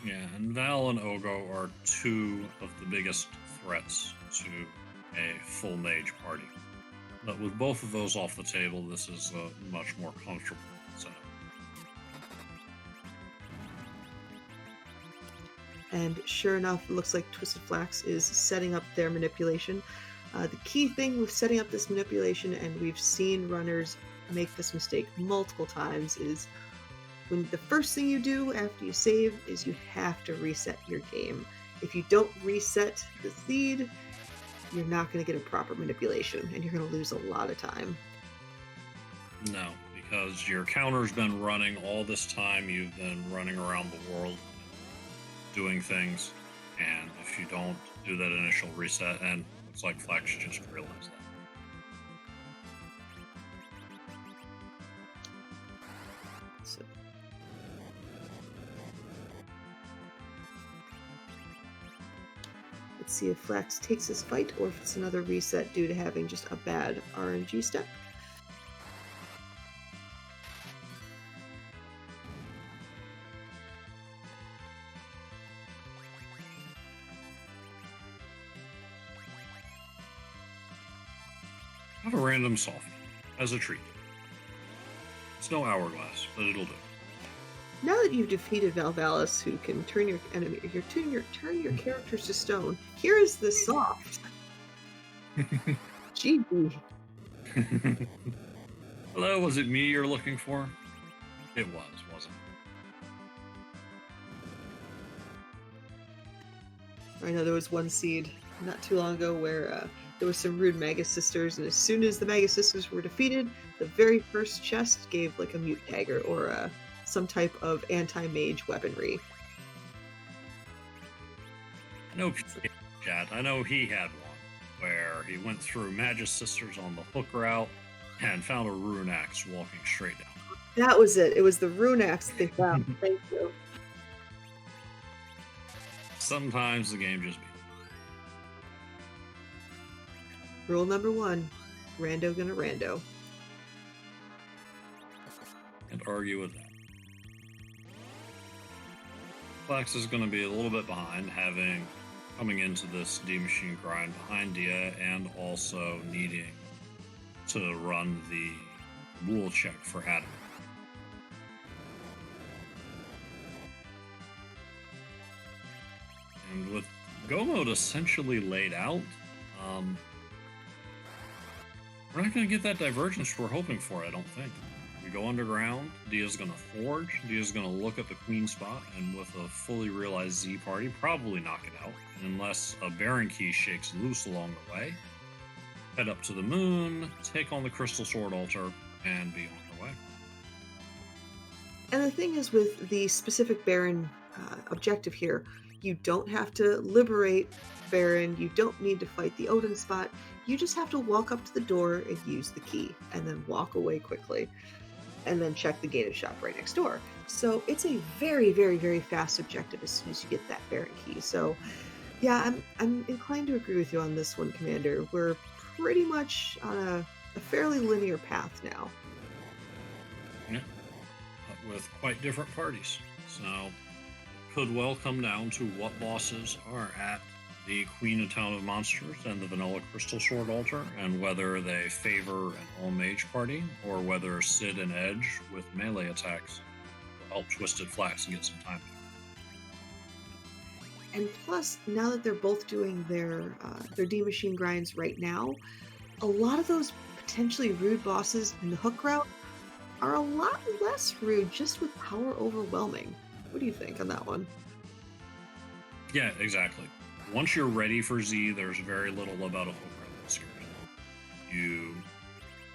Yeah, and Val and Ogo are 2 of the biggest threats to a full mage party. But with both of those off the table, this is a much more comfortable setup. And sure enough, it looks like Twisted Flax is setting up their manipulation. The key thing with setting up this manipulation, and we've seen runners make this mistake multiple times, is when the first thing you do after you save is you have to reset your game. If you don't reset the seed, you're not going to get a proper manipulation, and you're going to lose a lot of time. No, because your counter's been running all this time. You've been running around the world doing things, and if you don't do that initial reset, and looks like Flex just realized that. So, Let's see if Flax takes his fight or if it's another reset due to having just a bad RNG step. Have a random soft as a treat. It's no hourglass, but it'll do. Now that you've defeated Valvalis, who can turn your enemy, turn your characters to stone, here is the soft. GB. Hello, was it me you're looking for? It was, wasn't it? I know there was one seed not too long ago where there was some rude Magus Sisters, and as soon as the Magus Sisters were defeated, the very first chest gave like a mute dagger or some type of anti-mage weaponry. I know, chat. I know he had one where he went through Magus Sisters on the hook route and found a rune axe walking straight down. That was it. It was the rune axe they found. Thank you. Sometimes the game just beats. Rule number 1, rando gonna rando. And argue with that. Flax is going to be a little bit behind, coming into this D machine grind behind Dia, and also needing to run the rule check for Adam. And with Go mode essentially laid out, we're not going to get that divergence we're hoping for, I don't think. We go underground, Dia's going to forge, Dia's going to look at the queen spot, and with a fully realized Z party, probably knock it out, unless a Baron Key shakes loose along the way. Head up to the moon, take on the Crystal Sword Altar, and be on their way. And the thing is, with the specific Baron objective here, you don't have to liberate Baron, you don't need to fight the Odin spot, you just have to walk up to the door and use the key, and then walk away quickly. And then check the gated shop right next door. So it's a very, very, very fast objective as soon as you get that Baron Key. So yeah, I'm inclined to agree with you on this one, Commander. We're pretty much on a fairly linear path now. Yeah, but with quite different parties. So it could well come down to what bosses are at the Queen of Town of Monsters and the Vanilla Crystal Sword Altar, and whether they favor an all-mage party, or whether Sid and Edge with melee attacks will help Twisted Flax get some time. And plus, now that they're both doing their D machine grinds right now, a lot of those potentially rude bosses in the hook route are a lot less rude just with power overwhelming. What do you think on that one? Yeah, exactly. Once you're ready for Z, there's very little about a hook route that scares you. You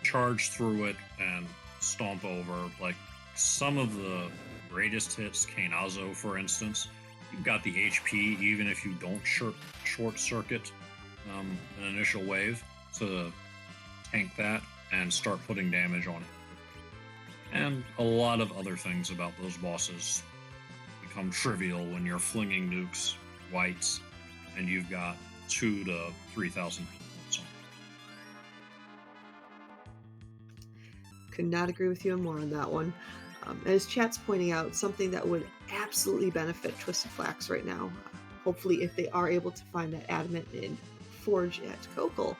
charge through it and stomp over. Like some of the greatest hits, Kainazo, for instance, you've got the HP, even if you don't short circuit an initial wave, to tank that and start putting damage on it. And a lot of other things about those bosses become trivial when you're flinging nukes, whites, and you've got 2,000 to 3,000 points on it. Could not agree with you more on that one. As chat's pointing out, something that would absolutely benefit Twisted Flax right now, hopefully if they are able to find that adamant and forge at Kokol,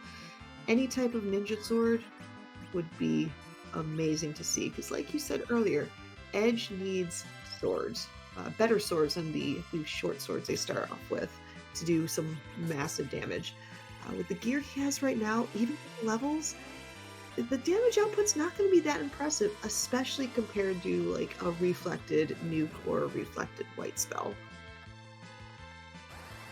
any type of ninja sword would be amazing to see, because like you said earlier, Edge needs swords, better swords than the short swords they start off with, to do some massive damage. With the gear he has right now, even at levels, the damage output's not going to be that impressive, especially compared to like a reflected nuke or a reflected white spell.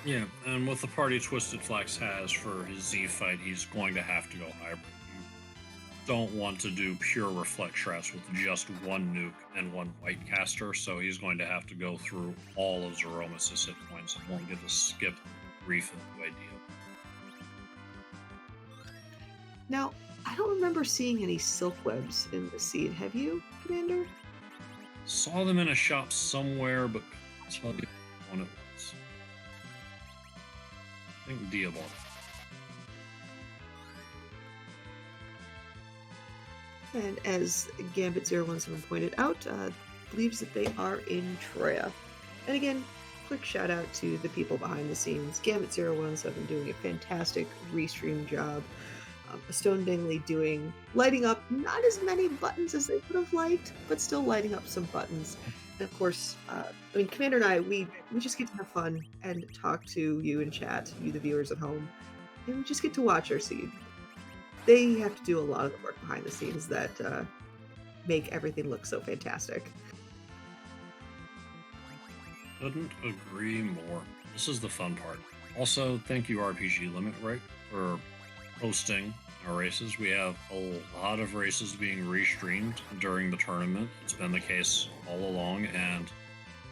Yeah, and with the party Twisted Flax has for his Z fight, he's going to have to go hybrid. You don't want to do pure reflect strats with just one nuke and one white caster, so he's going to have to go through all of Zeromus' hit points and won't get to skip Reef the way deal. Now, I don't remember seeing any silk webs in the seed. Have you, Commander? Saw them in a shop somewhere, but couldn't tell you when it was. think Diablo. And as Gambit017 pointed out, believes that they are in Troya. And again, quick shout out to the people behind the scenes. Gambit017 doing a fantastic restream job. Astonishingly lighting up not as many buttons as they would have liked, but still lighting up some buttons. And of course, Commander and I, we just get to have fun and talk to you in chat, you the viewers at home, and we just get to watch our seed. They have to do a lot of the work behind the scenes that make everything look so fantastic. Couldn't agree more. This is the fun part. Also, thank you RPG Limit Break for hosting our races. We have a lot of races being restreamed during the tournament. It's been the case all along, and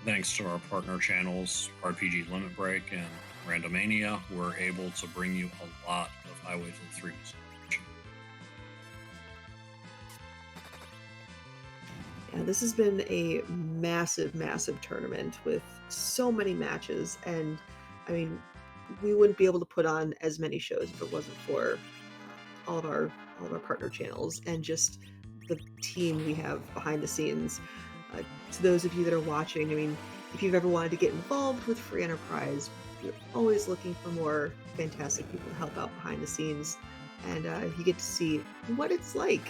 thanks to our partner channels, RPG Limit Break and Randomania, we're able to bring you a lot of Highway to the Threemus. Yeah, this has been a massive, massive tournament with so many matches, and we wouldn't be able to put on as many shows if it wasn't for all of our partner channels and just the team we have behind the scenes. To those of you that are watching, if you've ever wanted to get involved with Free Enterprise, you're always looking for more fantastic people to help out behind the scenes, and you get to see what it's like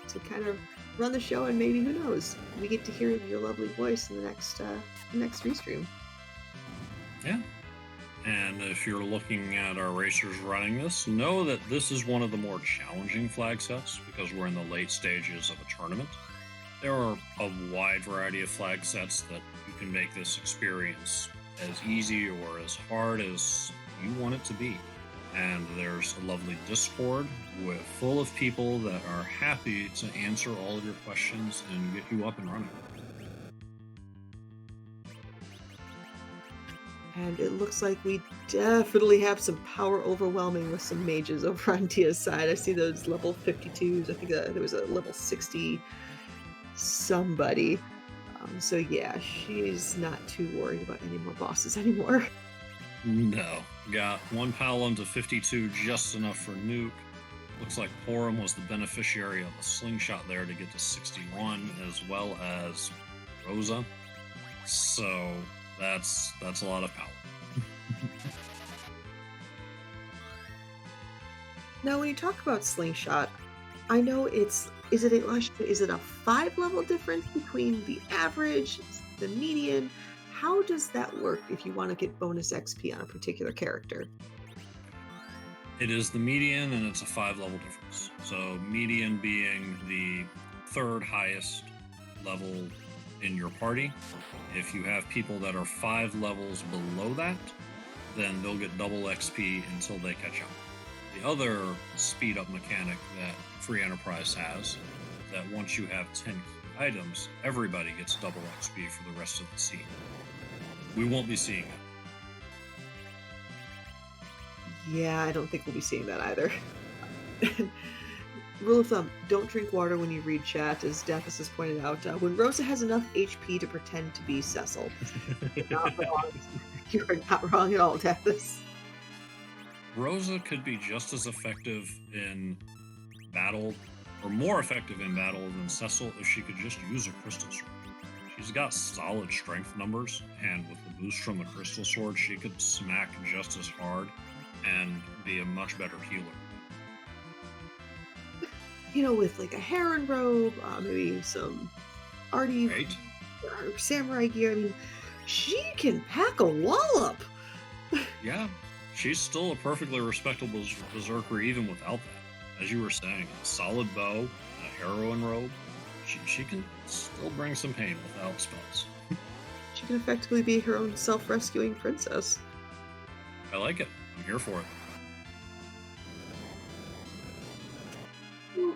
to kind of run the show, and maybe, who knows, we get to hear your lovely voice in the next restream. Yeah. And if you're looking at our racers running this, know that this is one of the more challenging flag sets because we're in the late stages of a tournament. There are a wide variety of flag sets that you can make this experience as easy or as hard as you want it to be. And there's a lovely Discord full of people that are happy to answer all of your questions and get you up and running. And it looks like we definitely have some power overwhelming with some mages over on Dia's side. I see those level 52s. I think there was a level 60 somebody. So yeah, she's not too worried about any more bosses anymore. No. Got one Paladin to 52, just enough for Nuke. Looks like Porum was the beneficiary of a slingshot there to get to 61, as well as Rosa. So that's a lot of power. Now, when you talk about slingshot, I know is it a 5-level difference between the average, the median? How does that work if you want to get bonus XP on a particular character? It is the median, and it's a 5-level difference. So median being the third highest level in your party. If you have people that are 5 levels below that, then they'll get double XP until they catch up. The other speed up mechanic that Free Enterprise has is that once you have 10 key items, everybody gets double XP for the rest of the scene. We won't be seeing it. Yeah, I don't think we'll be seeing that either. Rule of thumb, don't drink water when you read chat, as Daphis has pointed out. When Rosa has enough HP to pretend to be Cecil. You're not wrong. You are not wrong at all, Daphis. Rosa could be just as effective in battle, or more effective in battle than Cecil if she could just use a crystal sword. She's got solid strength numbers, and with the boost from the crystal sword, she could smack just as hard and be a much better healer. With like a heron robe, maybe some arty or samurai gear. She can pack a wallop. Yeah, she's still a perfectly respectable berserker even without that. As you were saying, a solid bow, a heroine robe. She can still bring some pain without spells. She can effectively be her own self-rescuing princess. I like it. I'm here for it. Well,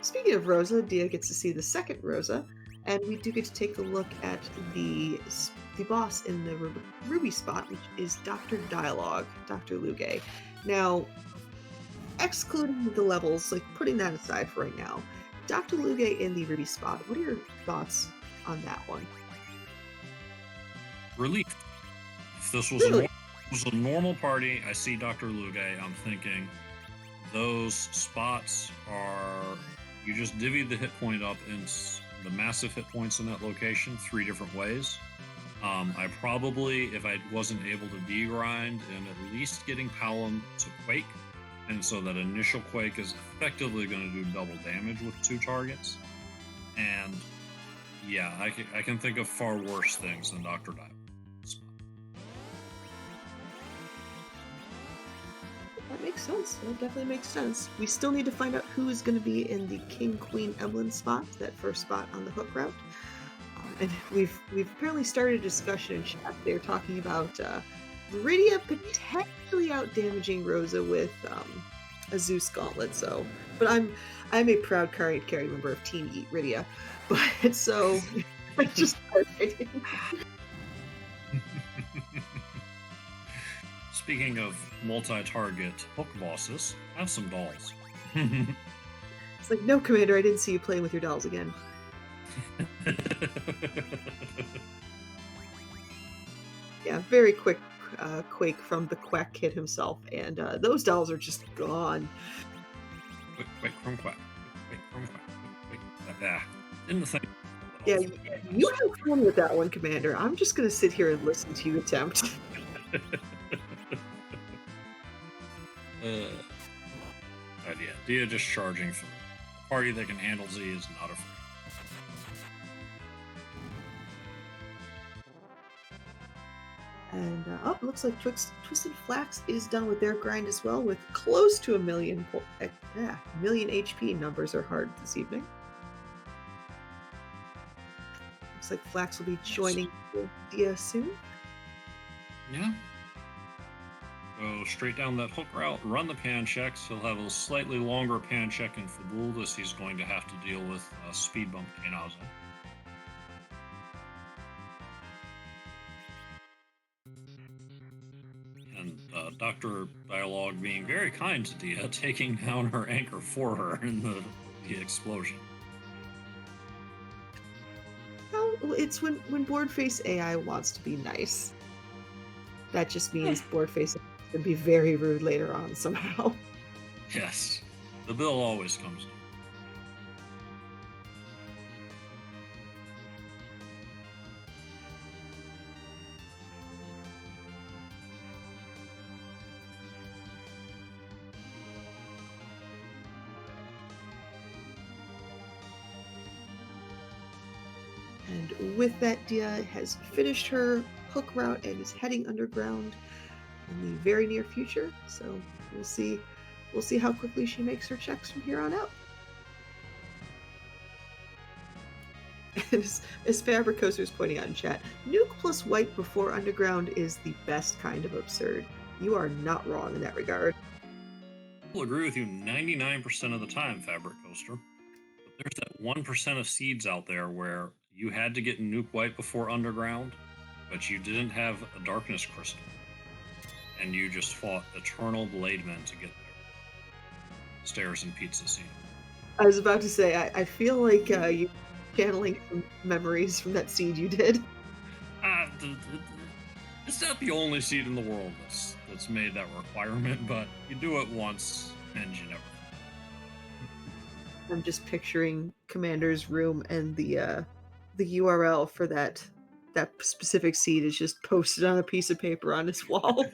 speaking of Rosa, Dia gets to see the second Rosa, and we do get to take a look at the boss in the Ruby spot, which is Dr. Dialogue, Dr. Luge. Now, excluding the levels, like putting that aside for right now, Dr. Luge in the Ruby spot, what are your thoughts on that one? Relief. If this was a was a normal party. I see Dr. Luge. I'm thinking those spots are, you just divvy the hit point up in the massive hit points in that location 3 different ways. I probably, if I wasn't able to degrind, am at least getting Palom to Quake. And so that initial Quake is effectively going to do double damage with 2 targets. And yeah, I can think of far worse things than Dr. Dive. That makes sense. That definitely makes sense. We still need to find out who is going to be in the King Queen Emblem spot, that first spot on the hook route. And we've apparently started a discussion in chat. They're talking about Viridia potentially out damaging Rosa with a Zeus Gauntlet. So, but I'm a proud carry member of Team Eat Rydia. But so I just started. Speaking of multi-target hook bosses, have some dolls. It's like, no, Commander, I didn't see you playing with your dolls again. Yeah, very quick Quake from the Quack Kid himself, and those dolls are just gone. Quake from Quack. Quake from Quack. Quake. In the thing. Yeah, you have fun with that one, Commander. I'm just going to sit here and listen to you attempt. Idea. Dia just charging through. A party that can handle Z is not afraid. And looks like Twisted Flax is done with their grind as well, with close to a million HP. Numbers are hard this evening. Looks like Flax will be joining Dia soon. Yeah. Go straight down that hook route, run the pan checks. He'll have a slightly longer pan check in Fabul as he's going to have to deal with speed bump Kainaza. And Dr. Dialogue being very kind to Dia, taking down her anchor for her in the explosion. Well, it's when Boardface AI wants to be nice. That just means Boardface can be very rude later on somehow. Yes, the bill always comes due. And with that, Dia has finished her hook route and is heading underground in the very near future. So we'll see how quickly she makes her checks from here on out. As Fabricoser is pointing out in chat, nuke plus white before underground is the best kind of absurd. You are not wrong in that regard. I'll agree with you 99% of the time, Fabric Coaster. But there's that 1% of seeds out there where you had to get nuke white before underground, but you didn't have a darkness crystal. And you just fought eternal blademen to get there. Stairs and pizza scene. I was about to say, I feel like you're channeling some memories from that seed you did. It's not the only seed in the world that's made that requirement, but you do it once and you never. I'm just picturing Commander's room, and the URL for that specific seed is just posted on a piece of paper on his wall.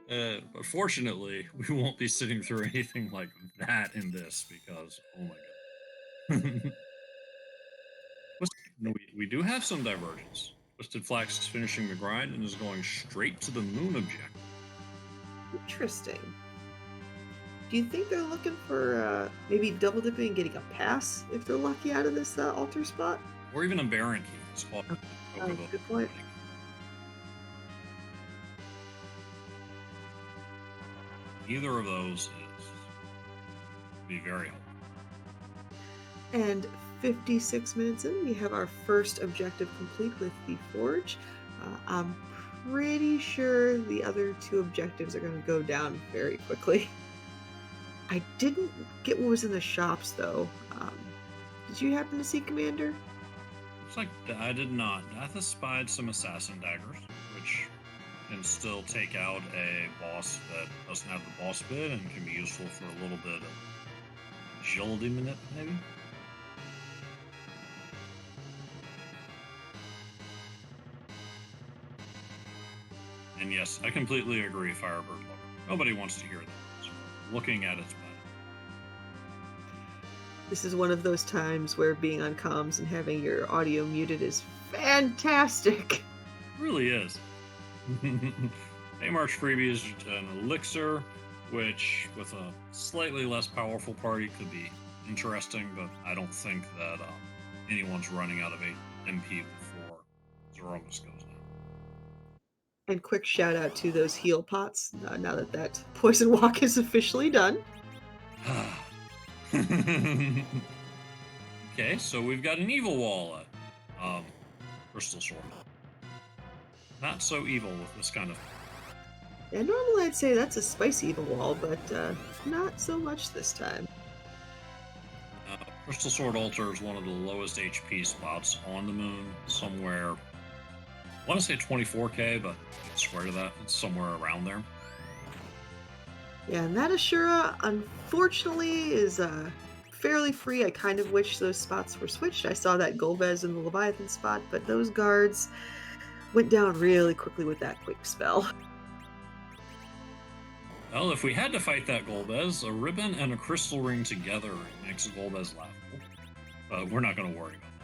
But fortunately, we won't be sitting through anything like that in this because, oh my god. No, we do have some divergence. Twisted Flax is finishing the grind and is going straight to the moon objective. Interesting. Do you think they're looking for maybe double dipping and getting a pass if they're lucky out of this altar spot? Or even a Baron Key. It's called good point. Either of those is be very helpful. And 56 minutes in, we have our first objective complete with the Forge. I'm pretty sure the other 2 objectives are going to go down very quickly. I didn't get what was in the shops, though. Did you happen to see, Commander? Looks like I did not. Death has spied some assassin daggers, which can still take out a boss that doesn't have the boss bid and can be useful for a little bit of agility minute, maybe. And yes, I completely agree, Firebird Lover. Nobody wants to hear that. So looking at its bed. This is one of those times where being on comms and having your audio muted is fantastic. It really is. March freebie is an elixir, which with a slightly less powerful party could be interesting, but I don't think that anyone's running out of MP before Zeromus goes down. And quick shout out to those heal pots, now that that poison walk is officially done. Okay, so we've got an evil wall at Crystal Sword. Not so evil with this kind of... And normally I'd say that's a spicy evil wall, but not so much this time. Crystal Sword Altar is one of the lowest HP spots on the moon, somewhere... I want to say 24k, but I swear to that, it's somewhere around there. Yeah, and that Ashura, unfortunately, is fairly free. I kind of wish those spots were switched. I saw that Golbez in the Leviathan spot, but those guards went down really quickly with that quick spell. Well, if we had to fight that Golbez, a ribbon and a crystal ring together makes a Golbez laughable. But we're not going to worry about that.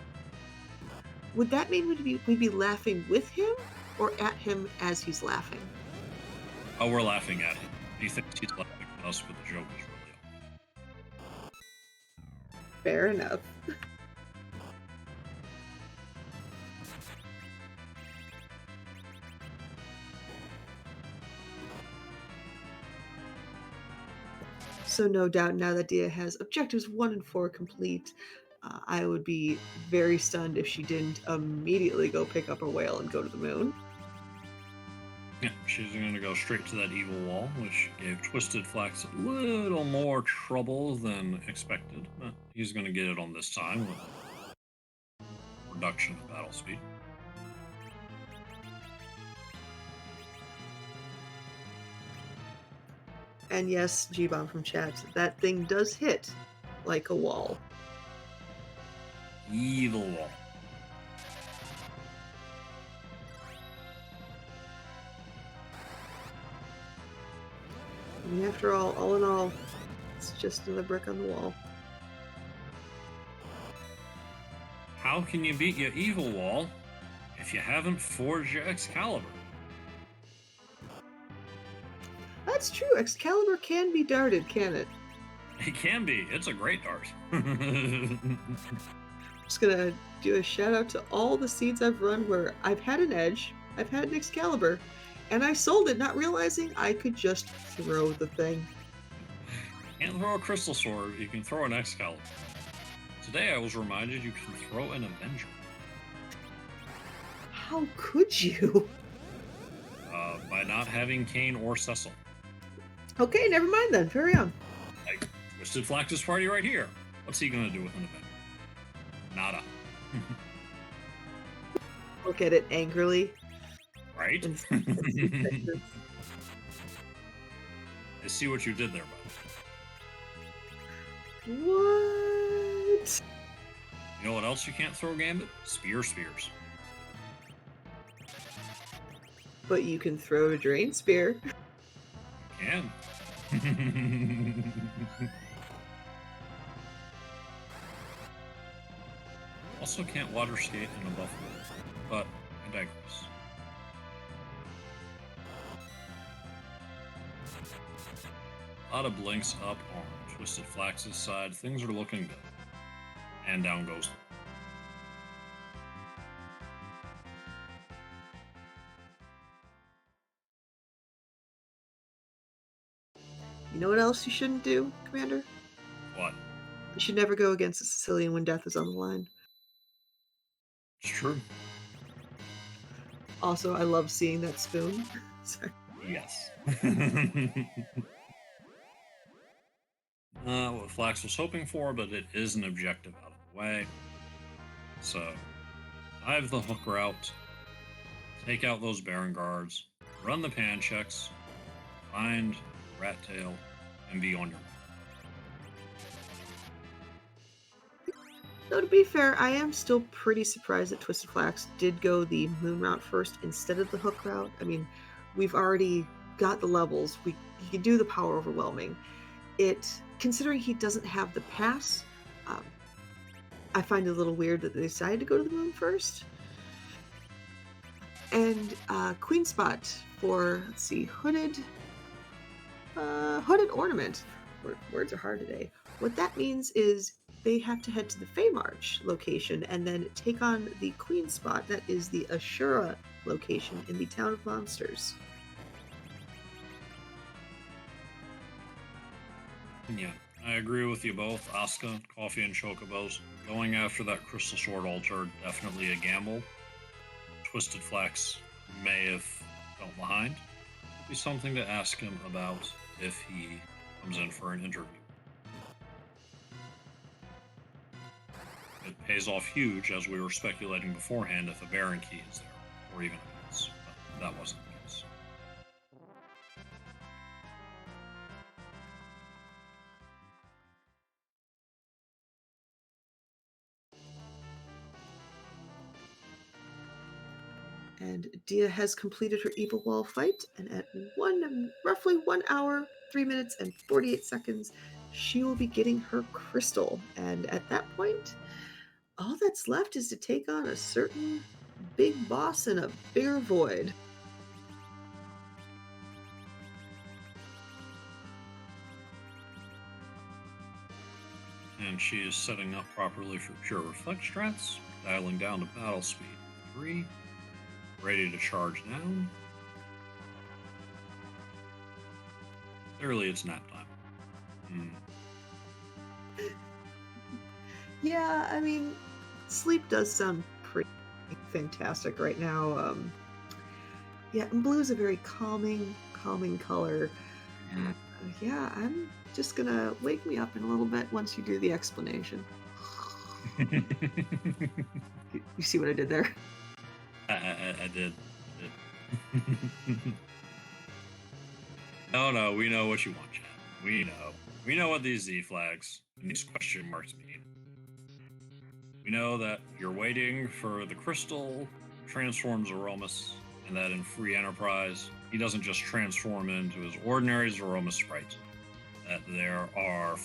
Would that mean we'd be laughing with him or at him as he's laughing? Oh, we're laughing at him. He thinks he's laughing at us, but the joke is really up. Fair enough. So no doubt now that Dia has objectives 1 and 4 complete, I would be very stunned if she didn't immediately go pick up a whale and go to the moon. Yeah, she's going to go straight to that evil wall, which gave Twisted Flax a little more trouble than expected, but he's going to get it on this time with a reduction of battle speed. And yes, G-Bomb from chat, that thing does hit like a wall. Evil wall. I mean, after all in all, it's just another brick on the wall. How can you beat your evil wall if you haven't forged your Excalibur? That's true. Excalibur can be darted, can it? It can be. It's a great dart. I'm just gonna do a shout out to all the seeds I've run where I've had an edge, I've had an Excalibur, and I sold it not realizing I could just throw the thing. You can't throw a crystal sword, you can throw an Excalibur. Today I was reminded you can throw an Avenger. How could you? By not having Kane or Cecil. Okay, never mind then. Carry on. Like, Twisted Flax's party right here. What's he gonna do with an Avenger? Nada. Look at it angrily. Right? I see what you did there, bud. What? You know what else you can't throw, Gambit? Spears. But you can throw a drain spear. You can. Also can't water skate in a buffalo, but I digress. A lot of blinks up on Twisted Flax's side. Things are looking good. And down goes. You know what else you shouldn't do, Commander? What? You should never go against a Sicilian when death is on the line. It's true. Also, I love seeing that spoon. Sorry. Yes. What Flax was hoping for, but it is an objective out of the way. So, dive the hook route, take out those Baron guards, run the pan checks, find Rat Tail, and be on your way. Though to be fair, I am still pretty surprised that Twisted Flax did go the moon route first instead of the hook route. I mean, we've already got the levels. He can do the power overwhelming. Considering he doesn't have the pass, I find it a little weird that they decided to go to the moon first. And Queen Spot for, let's see, Hooded Ornament. Words are hard today. What that means is they have to head to the Feymarch location and then take on the Queen Spot. That is the Ashura location in the Town of Monsters. Yeah, I agree with you both. Asuka, Coffee, and Chocobos. Going after that Crystal Sword altar, definitely a gamble. Twisted Flax may have fell behind. Be something to ask him about if he comes in for an interview. It pays off huge, as we were speculating beforehand, if a Baron key is there, or even a pass, but that wasn't the case. And Dia has completed her Evil Wall fight, and at roughly 1 hour, 3 minutes, and 48 seconds, she will be getting her crystal. And at that point, all that's left is to take on a certain big boss in a bigger void. And she is setting up properly for pure reflect strats, dialing down to battle speed 3, ready to charge down. Clearly it's nap time. Yeah, I mean, sleep does sound pretty fantastic right now. Yeah, and blue is a very calming color. Yeah, I'm just gonna wake me up in a little bit once you do the explanation. You see what I did there? I did. No, we know what you want, Chad. We know what these Z flags and these question marks mean. We know that you're waiting for the crystal transforms Zeromus, and that in Free Enterprise, he doesn't just transform into his ordinary Zeromus sprite. That there are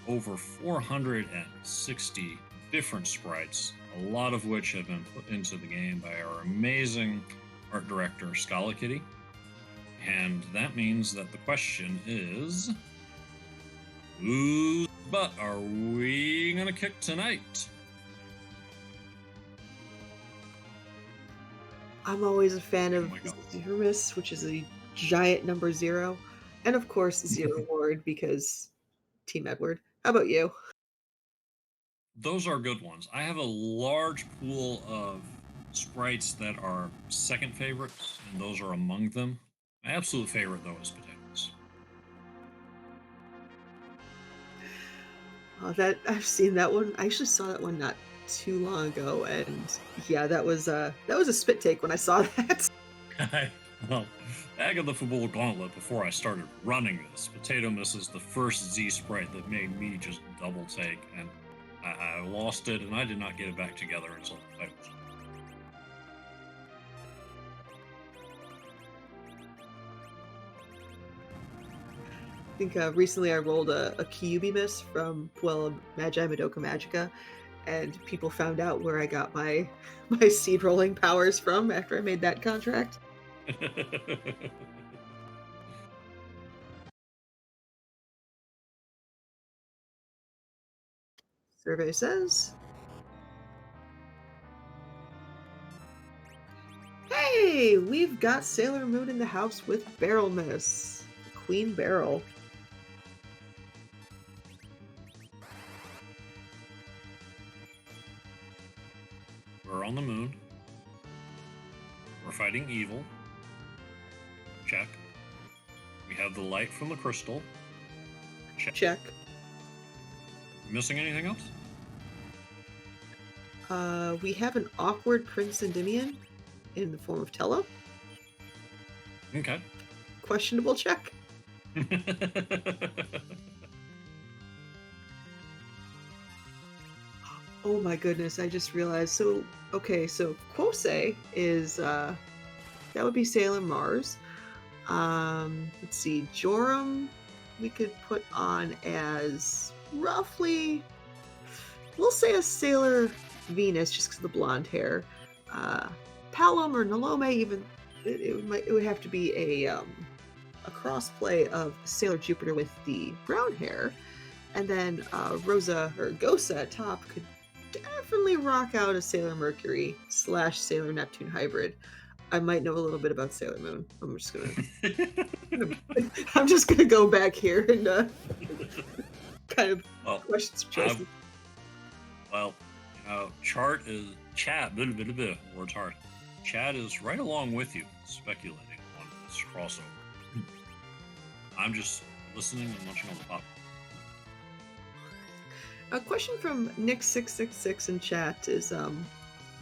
over 460 different sprites, a lot of which have been put into the game by our amazing art director, Scalakitty. And that means that the question is, whose butt are we going to kick tonight? I'm always a fan of Threemus, which is a giant number 0. And of course, Zero Ward, because Team Edward. How about you? Those are good ones. I have a large pool of sprites that are second favorites, and those are among them. My absolute favorite, though, is Potatoes. That I've seen that one. I actually saw that one not too long ago, and yeah, that was a spit take when I saw that. Well, back of the football gauntlet, before I started running this, Potatomus is the first Z sprite that made me just double take, and I lost it, and I did not get it back together until the fight was over. I think recently I rolled a Kyubi miss from Puella Magi Madoka Magica, and people found out where I got my seed rolling powers from after I made that contract. Survey says, hey, we've got Sailor Moon in the house with Barrel Miss, Queen Barrel. We're on the moon. We're fighting evil. Check. We have the light from the crystal. Check. Check. Missing anything else? We have an awkward Prince Endymion in the form of Tella. Okay. Questionable check. Oh my goodness, I just realized. So, okay, so Quosei is, that would be Sailor Mars. Let's see, Joram we could put on as roughly, we'll say a Sailor Venus just because of the blonde hair. Palom or Nalome, even, it would have to be a crossplay of Sailor Jupiter with the brown hair. And then Rosa or Gosa at top could definitely rock out a Sailor Mercury / Sailor Neptune hybrid. I might know a little bit about Sailor Moon. I'm just gonna go back here and kind of questions choices. Well, chat. Words hard. Chat is right along with you, speculating on this crossover. I'm just listening and munching on the pop. A question from Nick666 in chat is,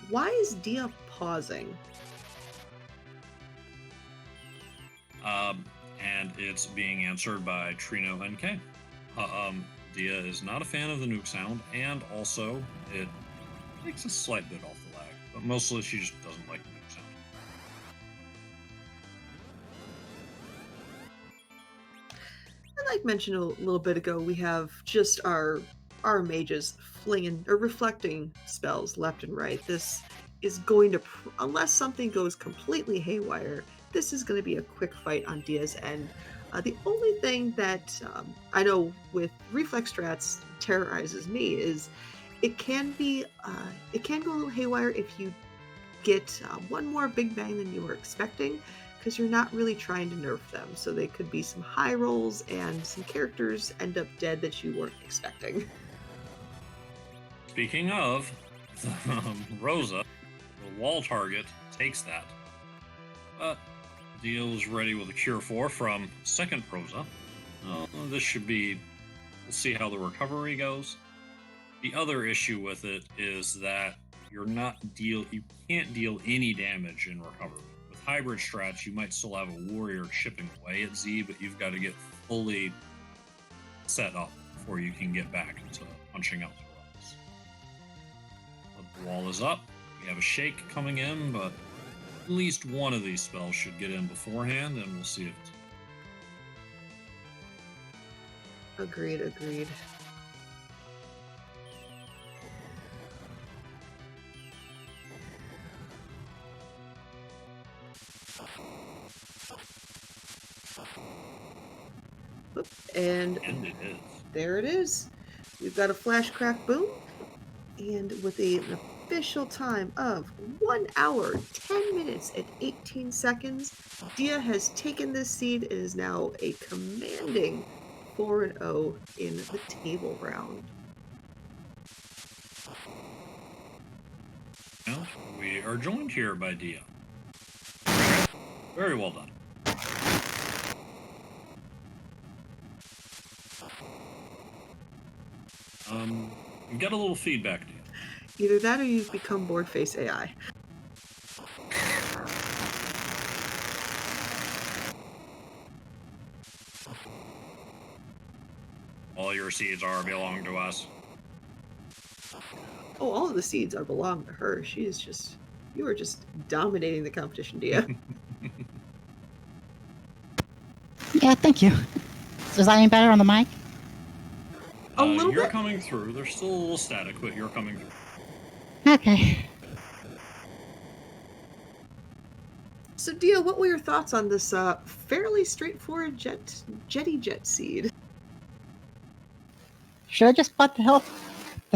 why is Dia pausing? And it's being answered by Trino NK. Dia is not a fan of the nuke sound, and also it takes a slight bit off the lag, but mostly she just doesn't like the nuke sound. And like mentioned a little bit ago, we have just our mages flinging or reflecting spells left and right. This is going to, unless something goes completely haywire, this is going to be a quick fight on Dia's end. The only thing that I know with reflex strats terrorizes me is it can go a little haywire if you get one more big bang than you were expecting, because you're not really trying to nerf them. So they could be some high rolls and some characters end up dead that you weren't expecting. Speaking of, Rosa, the wall target, takes that. But Dia's ready with a Cure 4 from second Rosa. This should be, we'll see how the recovery goes. The other issue with it is that you can't deal any damage in recovery. With hybrid strats, you might still have a warrior chipping away at Z, but you've got to get fully set up before you can get back to punching out the rolls. But the wall is up. We have a shake coming in, but at least one of these spells should get in beforehand, and we'll see if it's... Agreed. And it is. There it is. We've got a flash crack boom, and with an official time of 1 hour, 10 minutes, and 18 seconds, Dia has taken this seed and is now a commanding 4-0 in the table round. Well, we are joined here by Dia. Very well done. You've got a little feedback, Dia. Either that or you've become board face AI. All your seeds belong to us. Oh, all of the seeds belong to her. You are just dominating the competition, Dia. Yeah, thank you. Is that any better on the mic? A little you're bit. Coming through. There's still a little static, but you're coming through. Okay. So, Dia, what were your thoughts on this fairly straightforward Jetty Jet seed? Should I just bought the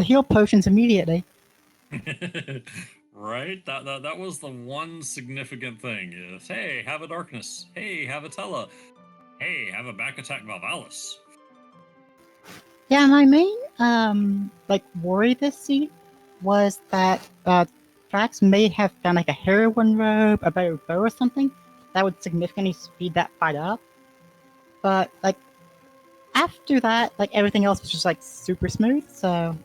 heal potions immediately? Right? That was the one significant thing is, hey, have a darkness. Hey, have a Tella. Hey, have a back attack Valvalis. Yeah, my main worry this seed was that Drax may have found like a heroine robe, a better bow or something that would significantly speed that fight up. But after that, everything else was just super smooth, so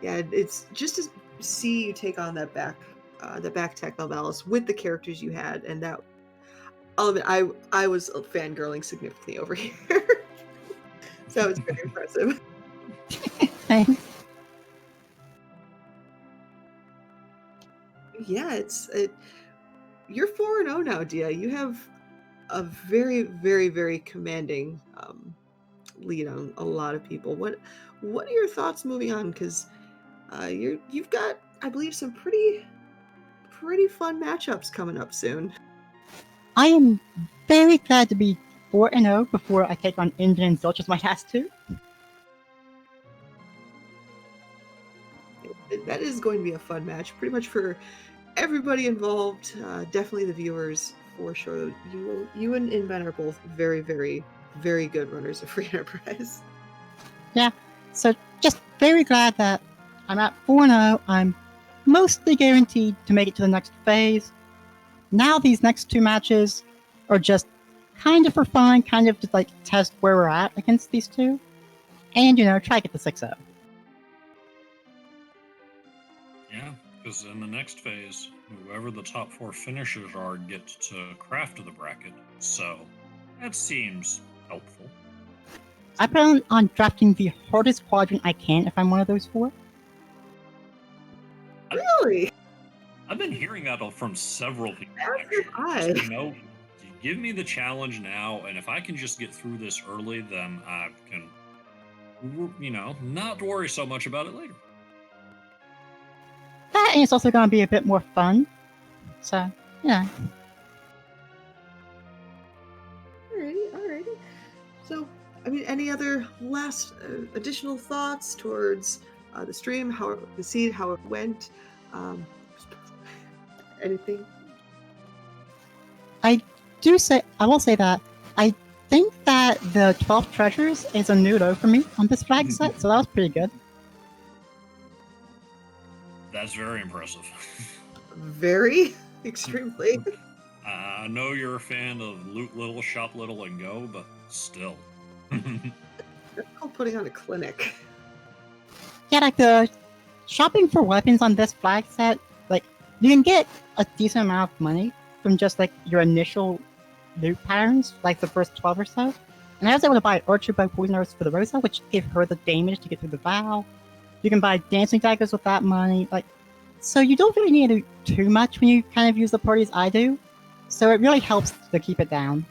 Yeah, it's just to see you take on that back tech of Alice with the characters you had, and that all of it. I was fangirling significantly over here, so that was very impressive. Thanks. Yeah, you're 4-0 now, Dia. You have a very, very, very commanding lead on a lot of people. What are your thoughts moving on? Because you've got, I believe, some pretty fun matchups coming up soon. I am very glad to be 4-0 before I take on Indian and Zilch as my last two. That is going to be a fun match, pretty much for everybody involved. Definitely the viewers, for sure. You and Inven are both very, very, very good runners of Free Enterprise. Yeah, so just very glad that I'm at 4-0. I'm mostly guaranteed to make it to the next phase. Now these next two matches are just kind of for fun, kind of just like test where we're at against these two. And, try to get the 6-0. Yeah, because in the next phase, whoever the top 4 finishers are gets to craft the bracket. So that seems helpful. I plan on drafting the hardest quadrant I can if I'm one of those 4. Really? I've been hearing that from several people, That's actually. Just, give me the challenge now, and if I can just get through this early, then I can, not worry so much about it later. That and it's also going to be a bit more fun. So, yeah. Alrighty. So, I mean, any other last additional thoughts towards the stream, how the seed, how it went? Anything? I will say that I think that the 12 treasures is a new low for me on this flag set, so that was pretty good. That's very impressive. Very? Extremely. I know you're a fan of loot little, shop little, and go, but still. That's called putting on a clinic. Yeah, like the shopping for weapons on this flag set, like you can get a decent amount of money from just like your initial loot patterns, like the first 12 or so. And I was able to buy Archer by Poison Arrows for the Rosa, which gave her the damage to get through the vow. You can buy Dancing Daggers with that money. So you don't really need to do too much when you kind of use the parties I do. So it really helps to keep it down.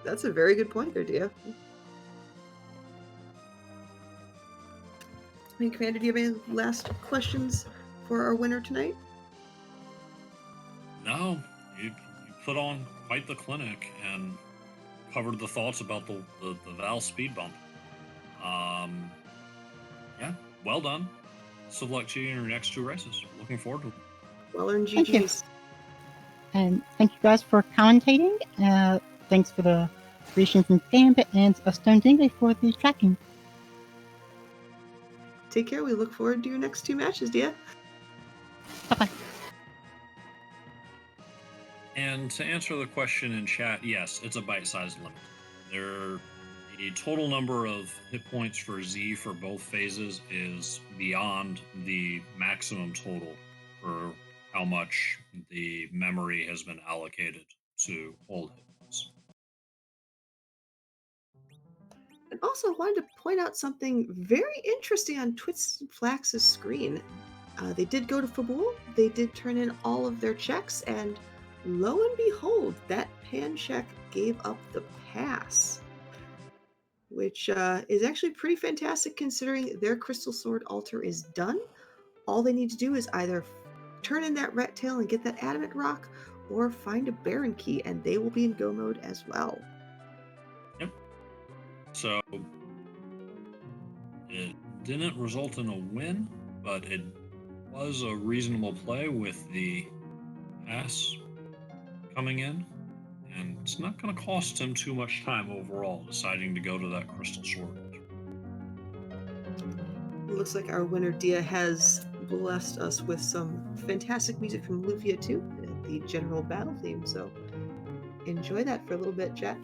That's a very good point there, Dia. Hey, Commander, do you have any last questions for our winner tonight? No, you put on quite the clinic and covered the thoughts about the Val speed bump. Yeah, well done. So luck to you in your next 2 races. Looking forward to it. Well earned Thank you. GGs. And thank you guys for commentating. Thanks for the Restreamed from Gambit and a Stone Dingley for the tracking. Take care. We look forward to your next 2 matches, Dia. Bye-bye. And to answer the question in chat, yes, it's a bite-sized limit. The total number of hit points for Z for both phases is beyond the maximum total for how much the memory has been allocated to hold hit points. And also, I wanted to point out something very interesting on Twisted Flax's screen. They did go to Fabul, they did turn in all of their checks, and lo and behold, that pan check gave up the pass, which is actually pretty fantastic considering their Crystal Sword altar is done. All they need to do is either turn in that rat tail and get that adamant rock, or find a Baron key, and they will be in go mode as well. Yep. So it didn't result in a win, but it was a reasonable play with the pass coming in, and it's not going to cost him too much time overall deciding to go to that Crystal Sword. It looks like our winner Dia has blessed us with some fantastic music from Lufia too, the general battle theme, so enjoy that for a little bit, chat.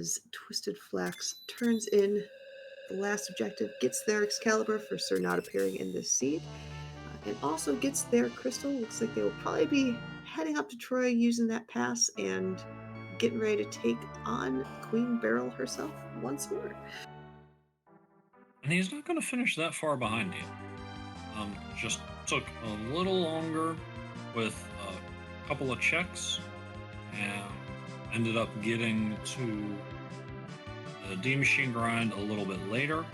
as Twisted Flax turns in the last objective, gets their Excalibur for Sir not appearing in this seed, and also gets their crystal. Looks like they will probably be heading up to Troy using that pass and getting ready to take on Queen Beryl herself once more. And he's not going to finish that far behind you. Just took a little longer with a couple of checks and ended up getting to the D machine grind a little bit later.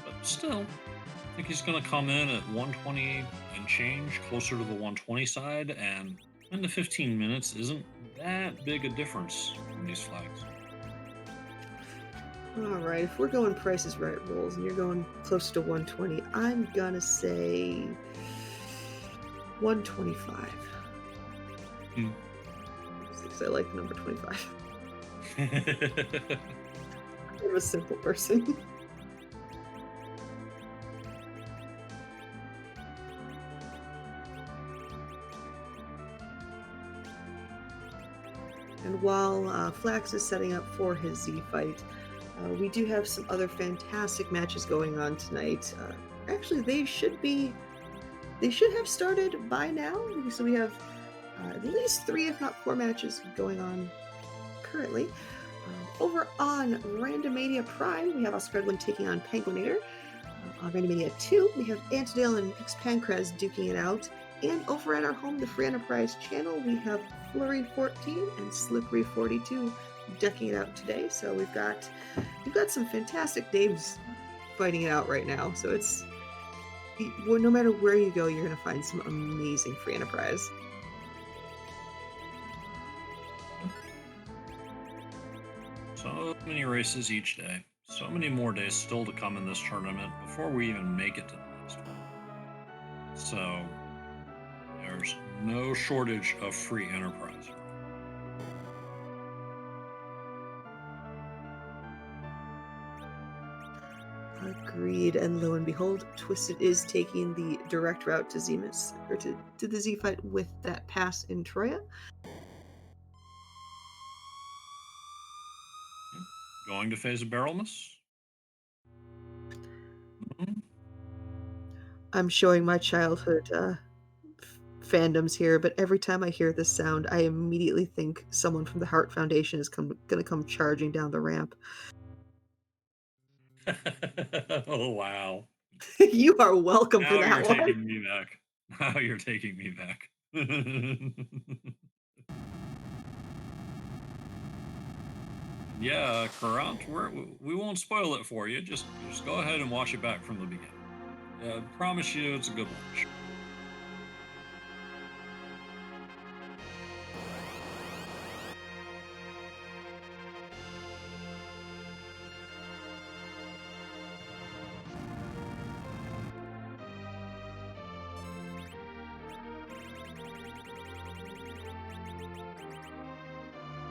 But still, I think he's going to come in at 120 and change, closer to the 120 side, and 10 to 15 minutes isn't that big a difference in these flags. Alright, if we're going Price is Right rolls and you're going close to 120, I'm gonna say 125. Because I like the number 25. I'm a simple person. And while Flax is setting up for his Z fight, we do have some other fantastic matches going on tonight. Actually, they should have started by now. So we have at least 3, if not 4 matches going on currently. Over on Randomania Prime, we have Oscar taking on Penguinator. On Randomania 2, we have Antidale and X Pancrez duking it out. And over at our home, the Free Enterprise channel, we have Flurry 14 and Slippery 42 decking it out today. So we've got some fantastic names fighting it out right now. So it's no matter where you go, you're going to find some amazing Free Enterprise. So many races each day. So many more days still to come in this tournament before we even make it to the next one. So there's no shortage of Free Enterprise. Agreed, and lo and behold, Twisted is taking the direct route to Threemus, or to the Z fight with that pass in Troya. Going to phase of Barrelness. I'm showing my childhood fandoms here, but every time I hear this sound, I immediately think someone from the Heart Foundation is going to come charging down the ramp. Oh, wow. You are welcome for that Now you're one. taking me back. Now you're taking me back. Yeah, Kurant, we won't spoil it for you. Just go ahead and watch it back from the beginning. I promise you it's a good watch.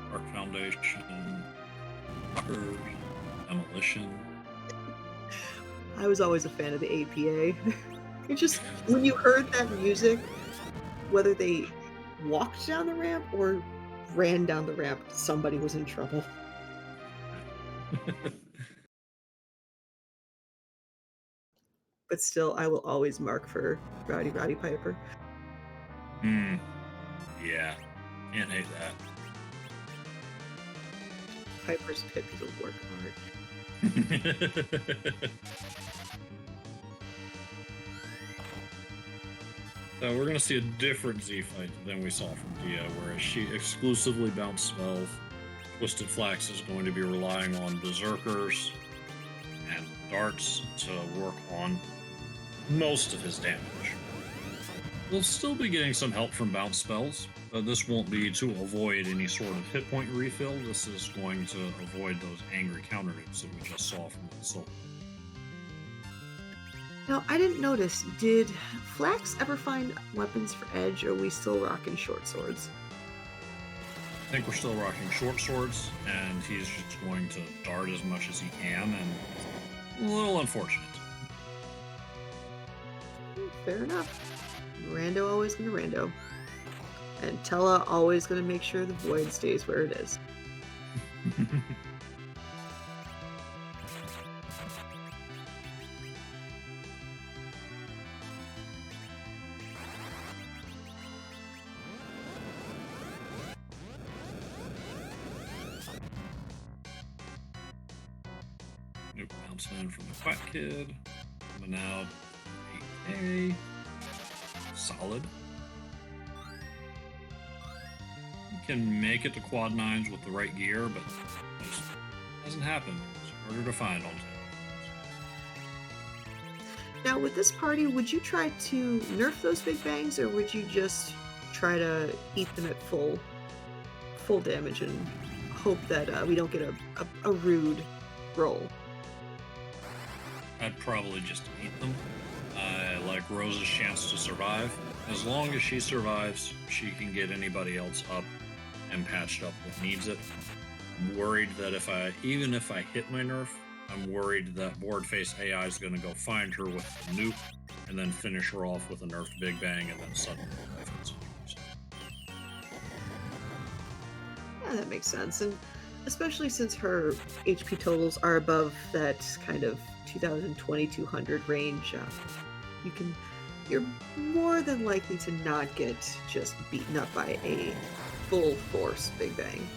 Dark Foundation, Demolition. I was always a fan of the APA. It just, when you heard that music, whether they walked down the ramp or ran down the ramp, somebody was in trouble. But still, I will always mark for Rowdy Piper. Yeah, can't hate that. Piper's pick is a work of art. So we're going to see a different Z fight than we saw from Dia, whereas she exclusively bounced spells. Twisted Flax is going to be relying on Berserkers and darts to work on most of his damage. We'll still be getting some help from bounce spells, but this won't be to avoid any sort of hit point refill. This is going to avoid those angry counter hits that we just saw from the Soul. Now, I didn't notice, did Flax ever find weapons for Edge, or are we still rocking short swords? I think we're still rocking short swords, and he's just going to dart as much as he can, and a little unfortunate. Fair enough. Rando always gonna rando. And Tella always gonna make sure the void stays where it is. Nope, bouncing in from the Quack Kid. Coming out 8A. Solid. You can make it to quad 9s with the right gear, but it just hasn't happened. It's harder to find on Now, with this party, would you try to nerf those big bangs, or would you just try to eat them at full damage and hope that we don't get a rude roll? I'd probably just eat them. I like Rose's chance to survive. As long as she survives, she can get anybody else up and patched up that needs it. I'm worried that even if I hit my nerf, I'm worried that board face AI is going to go find her with a nuke and then finish her off with a nerfed big bang and then suddenly life is yours. Yeah, that makes sense. And especially since her HP totals are above that kind of 2020-200 range, you're more than likely to not get just beaten up by a full force big bang.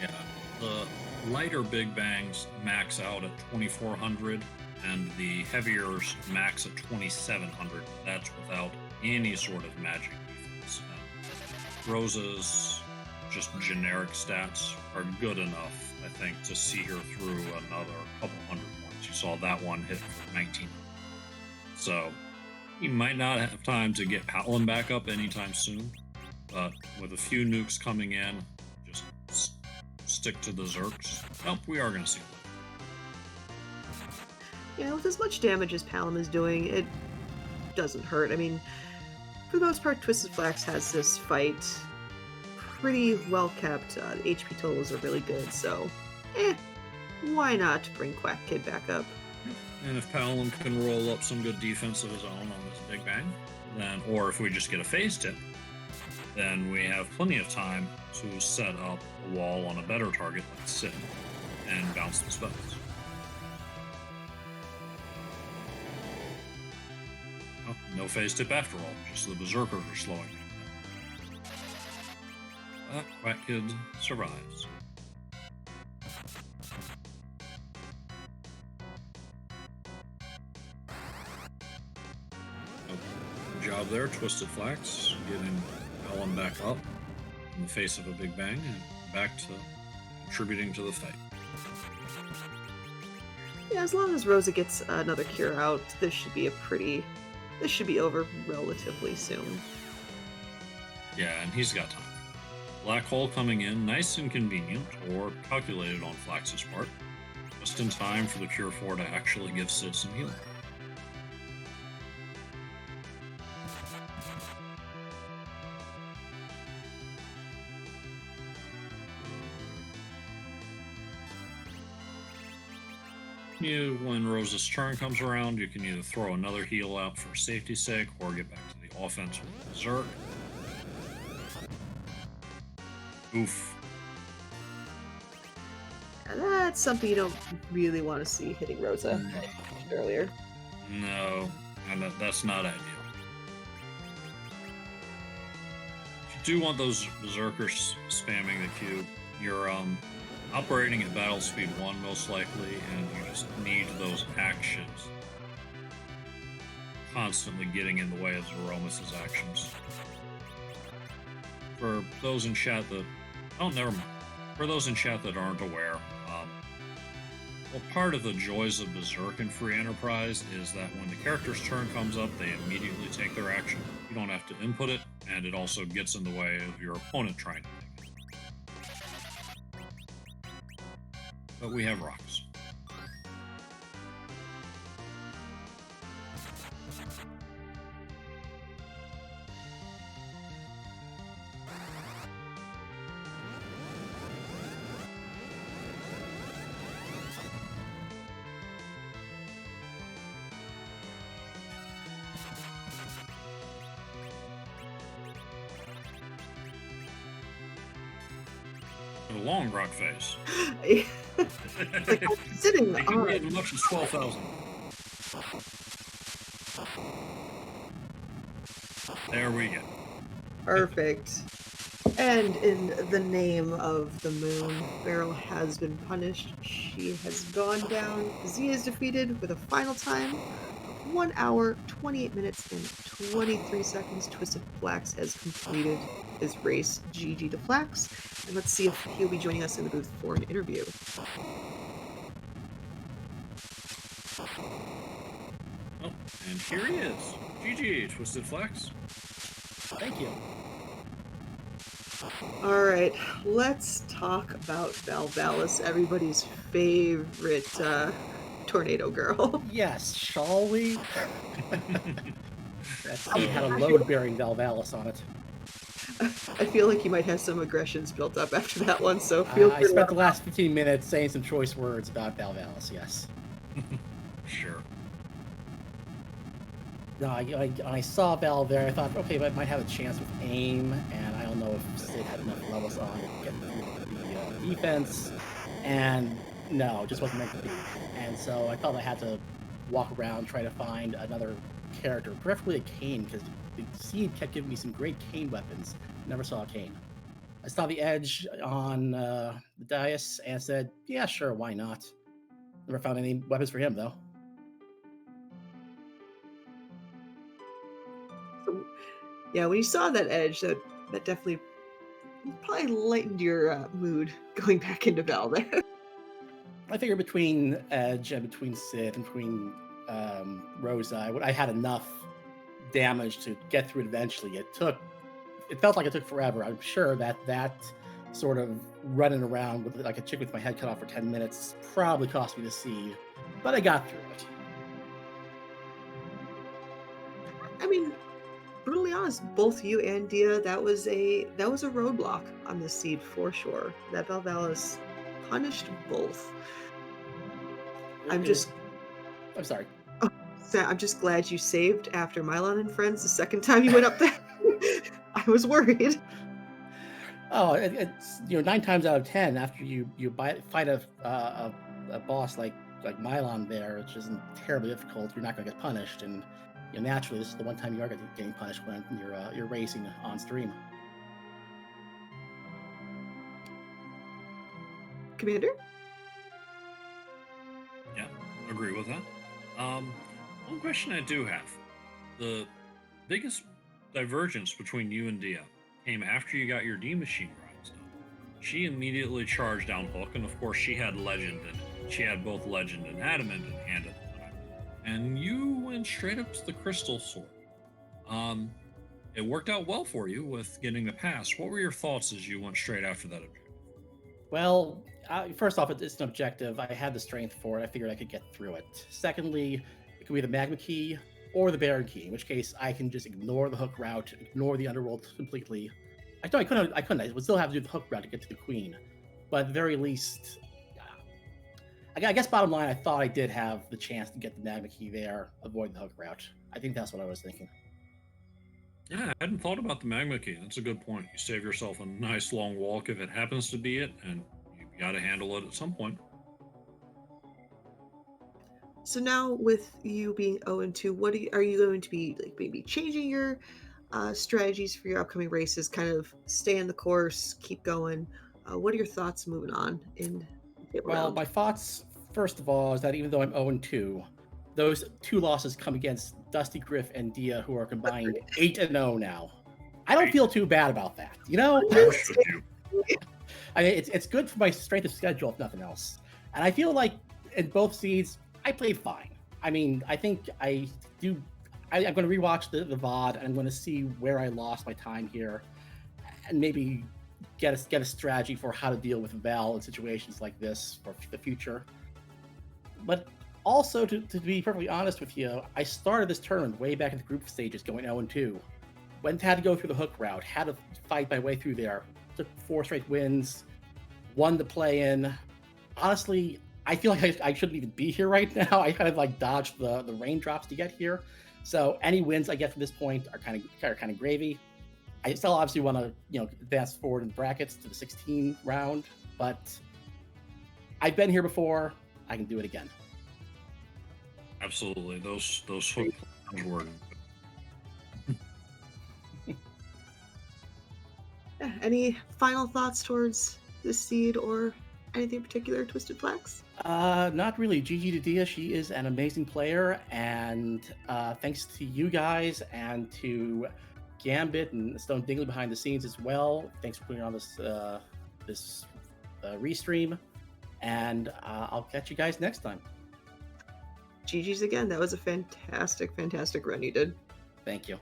Yeah, the lighter big bangs max out at 2400 and the heaviers max at 2700. That's without any sort of magic defense. Rosa's just generic stats are good enough, I think, to see her through another couple hundred points. You saw that one hit for 19. So you might not have time to get Patlin back up anytime soon, but with a few nukes coming in, just stick to the Zerks. Oh, we are going to see them. Yeah, with as much damage as Palom is doing, it doesn't hurt. I mean, for the most part, Twisted Flax has this fight pretty well kept. The HP totals are really good, so why not bring Quack Kid back up? And if Palam can roll up some good defense of his own on this big bang, then, or if we just get a phase tip, then we have plenty of time to set up a wall on a better target like Sin and bounce the spells. Oh, no phase tip after all, just the Berserkers are slowing down. But Quack Kid survives. Good job there, Twisted Flax, getting Ellen back up in the face of a big bang and back to contributing to the fight. Yeah, as long as Rosa gets another cure out, this should be over relatively soon. Yeah, and he's got time. Black Hole coming in, nice and convenient, or calculated on Flax's part, just in time for the Cure 4 to actually give Sid some healing. When Rosa's turn comes around, you can either throw another heal out for safety's sake or get back to the offense with Berserk. Oof. And that's something you don't really want to see hitting Rosa, like I mentioned earlier. No, and that's not ideal. If you do want those Berserkers spamming the cube, you're operating at battle speed 1 most likely, and you just need those actions constantly getting in the way of Zeromus' actions. For those in chat that... Oh, never mind. For those in chat that aren't aware, well, part of the joys of Berserk in Free Enterprise is that when the character's turn comes up, they immediately take their action. You don't have to input it, and it also gets in the way of your opponent trying to take it. But we have rocks. a long rock face. Like I'm sitting They can on. be as much as 12,000. There we go. Perfect. And in the name of the moon, Beryl has been punished. She has gone down. Z is defeated with a final time of 1 hour, 28 minutes, and 23 seconds. Twisted Flax has completed his race. GG to Flax. And let's see if he'll be joining us in the booth for an interview. Oh, and here he is. GG, Twisted Flax. Thank you. All right, let's talk about Valvalis, everybody's favorite tornado girl. Yes, shall we? That seed had a load-bearing Valvalis on it. I feel like you might have some aggressions built up after that one, so feel I free spent to the last 15 minutes saying some choice words about Valvalis, yes. Sure. No, I saw Val there, I thought, okay, but I might have a chance with aim, and I don't know if Sid had enough levels on to get through the defense, and no, it just wasn't meant to be. And so I felt I had to walk around, try to find another character, preferably a Kane, because the seed kept giving me some great Kane weapons. Never saw a Kane. I saw the edge on the dais and said, yeah, sure, why not? Never found any weapons for him, though. So, yeah, when you saw that edge, that definitely probably lightened your mood going back into Val there. I figure between Edge and between Sid and between Rosa, I had enough damage to get through it eventually. It felt like it took forever. I'm sure that sort of running around with like a chick with my head cut off for 10 minutes probably cost me the seed, but I got through it. I mean, brutally honest, both you and Dia, that was a roadblock on the seed for sure. That Valvalis punished both. I'm sorry. I'm just glad you saved after Mylon and Friends the second time you went up there. I was worried. Oh, it's 9 times out of 10 after you fight a boss like Mylon there, which isn't terribly difficult, you're not going to get punished, and naturally this is the one time you are getting punished when you're racing on stream. Commander? Yeah, agree with that. One question I do have. The biggest divergence between you and Dia came after you got your D machine rides done. She immediately charged down Hook, and of course she had Legend in it. She had both Legend and Adamant in hand at the time. And you went straight up to the Crystal Sword. It worked out well for you with getting the pass. What were your thoughts as you went straight after that objective? Well, first off, it's an objective. I had the strength for it. I figured I could get through it. Secondly, it could be the Magma Key or the Baron Key, in which case I can just ignore the Hook route, ignore the Underworld completely. I couldn't. I would still have to do the Hook route to get to the Queen. But at the very least, I guess bottom line, I thought I did have the chance to get the Magma Key there, avoid the Hook route. I think that's what I was thinking. Yeah, I hadn't thought about the Magma Key. That's a good point. You save yourself a nice long walk if it happens to be it, and you got to handle it at some point. So now, with you being 0-2, what are you going to be like? Maybe changing your strategies for your upcoming races? Kind of stay in the course, keep going. What are your thoughts moving on in? Well, my thoughts, first of all, is that even though I'm 0-2, those 2 losses come against Dusty Griff and Dia, who are combined 8-0 now. I don't feel too bad about that, It's good for my strength of schedule, if nothing else. And I feel like in both seeds, I played fine. I mean, I think I'm going to rewatch the VOD, and I'm going to see where I lost my time here, and maybe get a strategy for how to deal with Val in situations like this for the future. But also, to be perfectly honest with you, I started this tournament way back in the group stages going 0-2. Had to go through the Hook route, had to fight my way through there, took 4 straight wins, won the play-in. Honestly, I feel like I shouldn't even be here right now. I kind of dodged the raindrops to get here. So any wins I get from this point are kind of gravy. I still obviously want to advance forward in brackets to the 16 round, but I've been here before. I can do it again. Absolutely. Those hook plans were. Yeah, any final thoughts towards this seed or anything in particular, Twisted Flax? Not really. GG to Dia. She is an amazing player, and thanks to you guys and to Gambit and Stone Dingley behind the scenes as well. Thanks for putting on this restream, and I'll catch you guys next time. GG's again. That was a fantastic run you did. Thank you.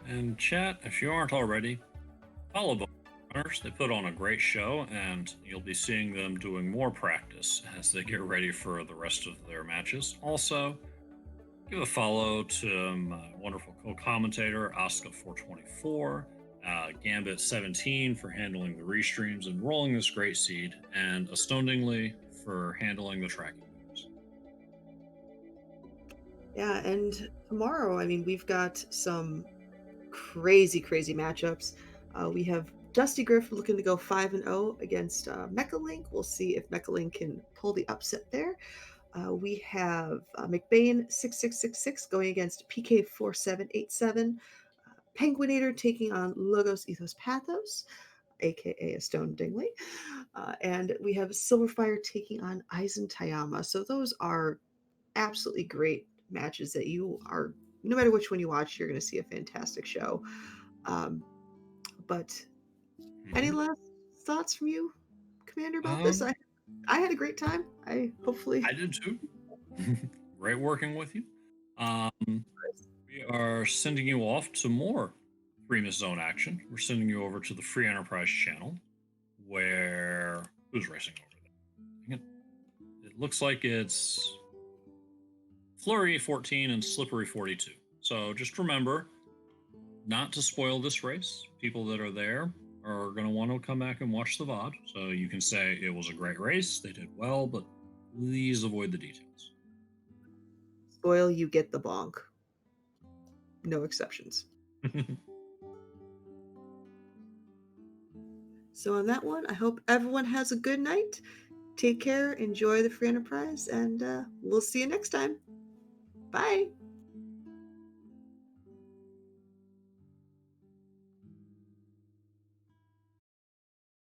And chat, if you aren't already, follow both runners. They put on a great show, and you'll be seeing them doing more practice as they get ready for the rest of their matches. Also, give a follow to my wonderful co-commentator, Asuka424, Gambit17 for handling the restreams and rolling this great seed, and Astoundingly for handling the tracking moves. Yeah, and tomorrow, I mean, we've got some crazy matchups. We have Dusty Griff looking to go 5-0 against Mechalink. We'll see if Mechalink can pull the upset there. We have McBain 6666 going against PK4787. Penguinator taking on Logos Ethos Pathos, aka a Stone Dingley. And we have Silverfire taking on Aizen Tayama. So those are absolutely great matches that you are, no matter which one you watch, you're going to see a fantastic show. But any last thoughts from you, Commander, about this? I had a great time. I did too. Great working with you. We are sending you off to more Threemus Zone action. We're sending you over to the Free Enterprise channel, where who's racing over there? It looks like it's Flurry 14 and Slippery 42. So just remember not to spoil this race. People that are there are going to want to come back and watch the VOD. So you can say it was a great race, they did well, but please avoid the details. Spoil, you get the bonk. No exceptions. So on that one, I hope everyone has a good night. Take care, enjoy the Free Enterprise, and we'll see you next time. Bye.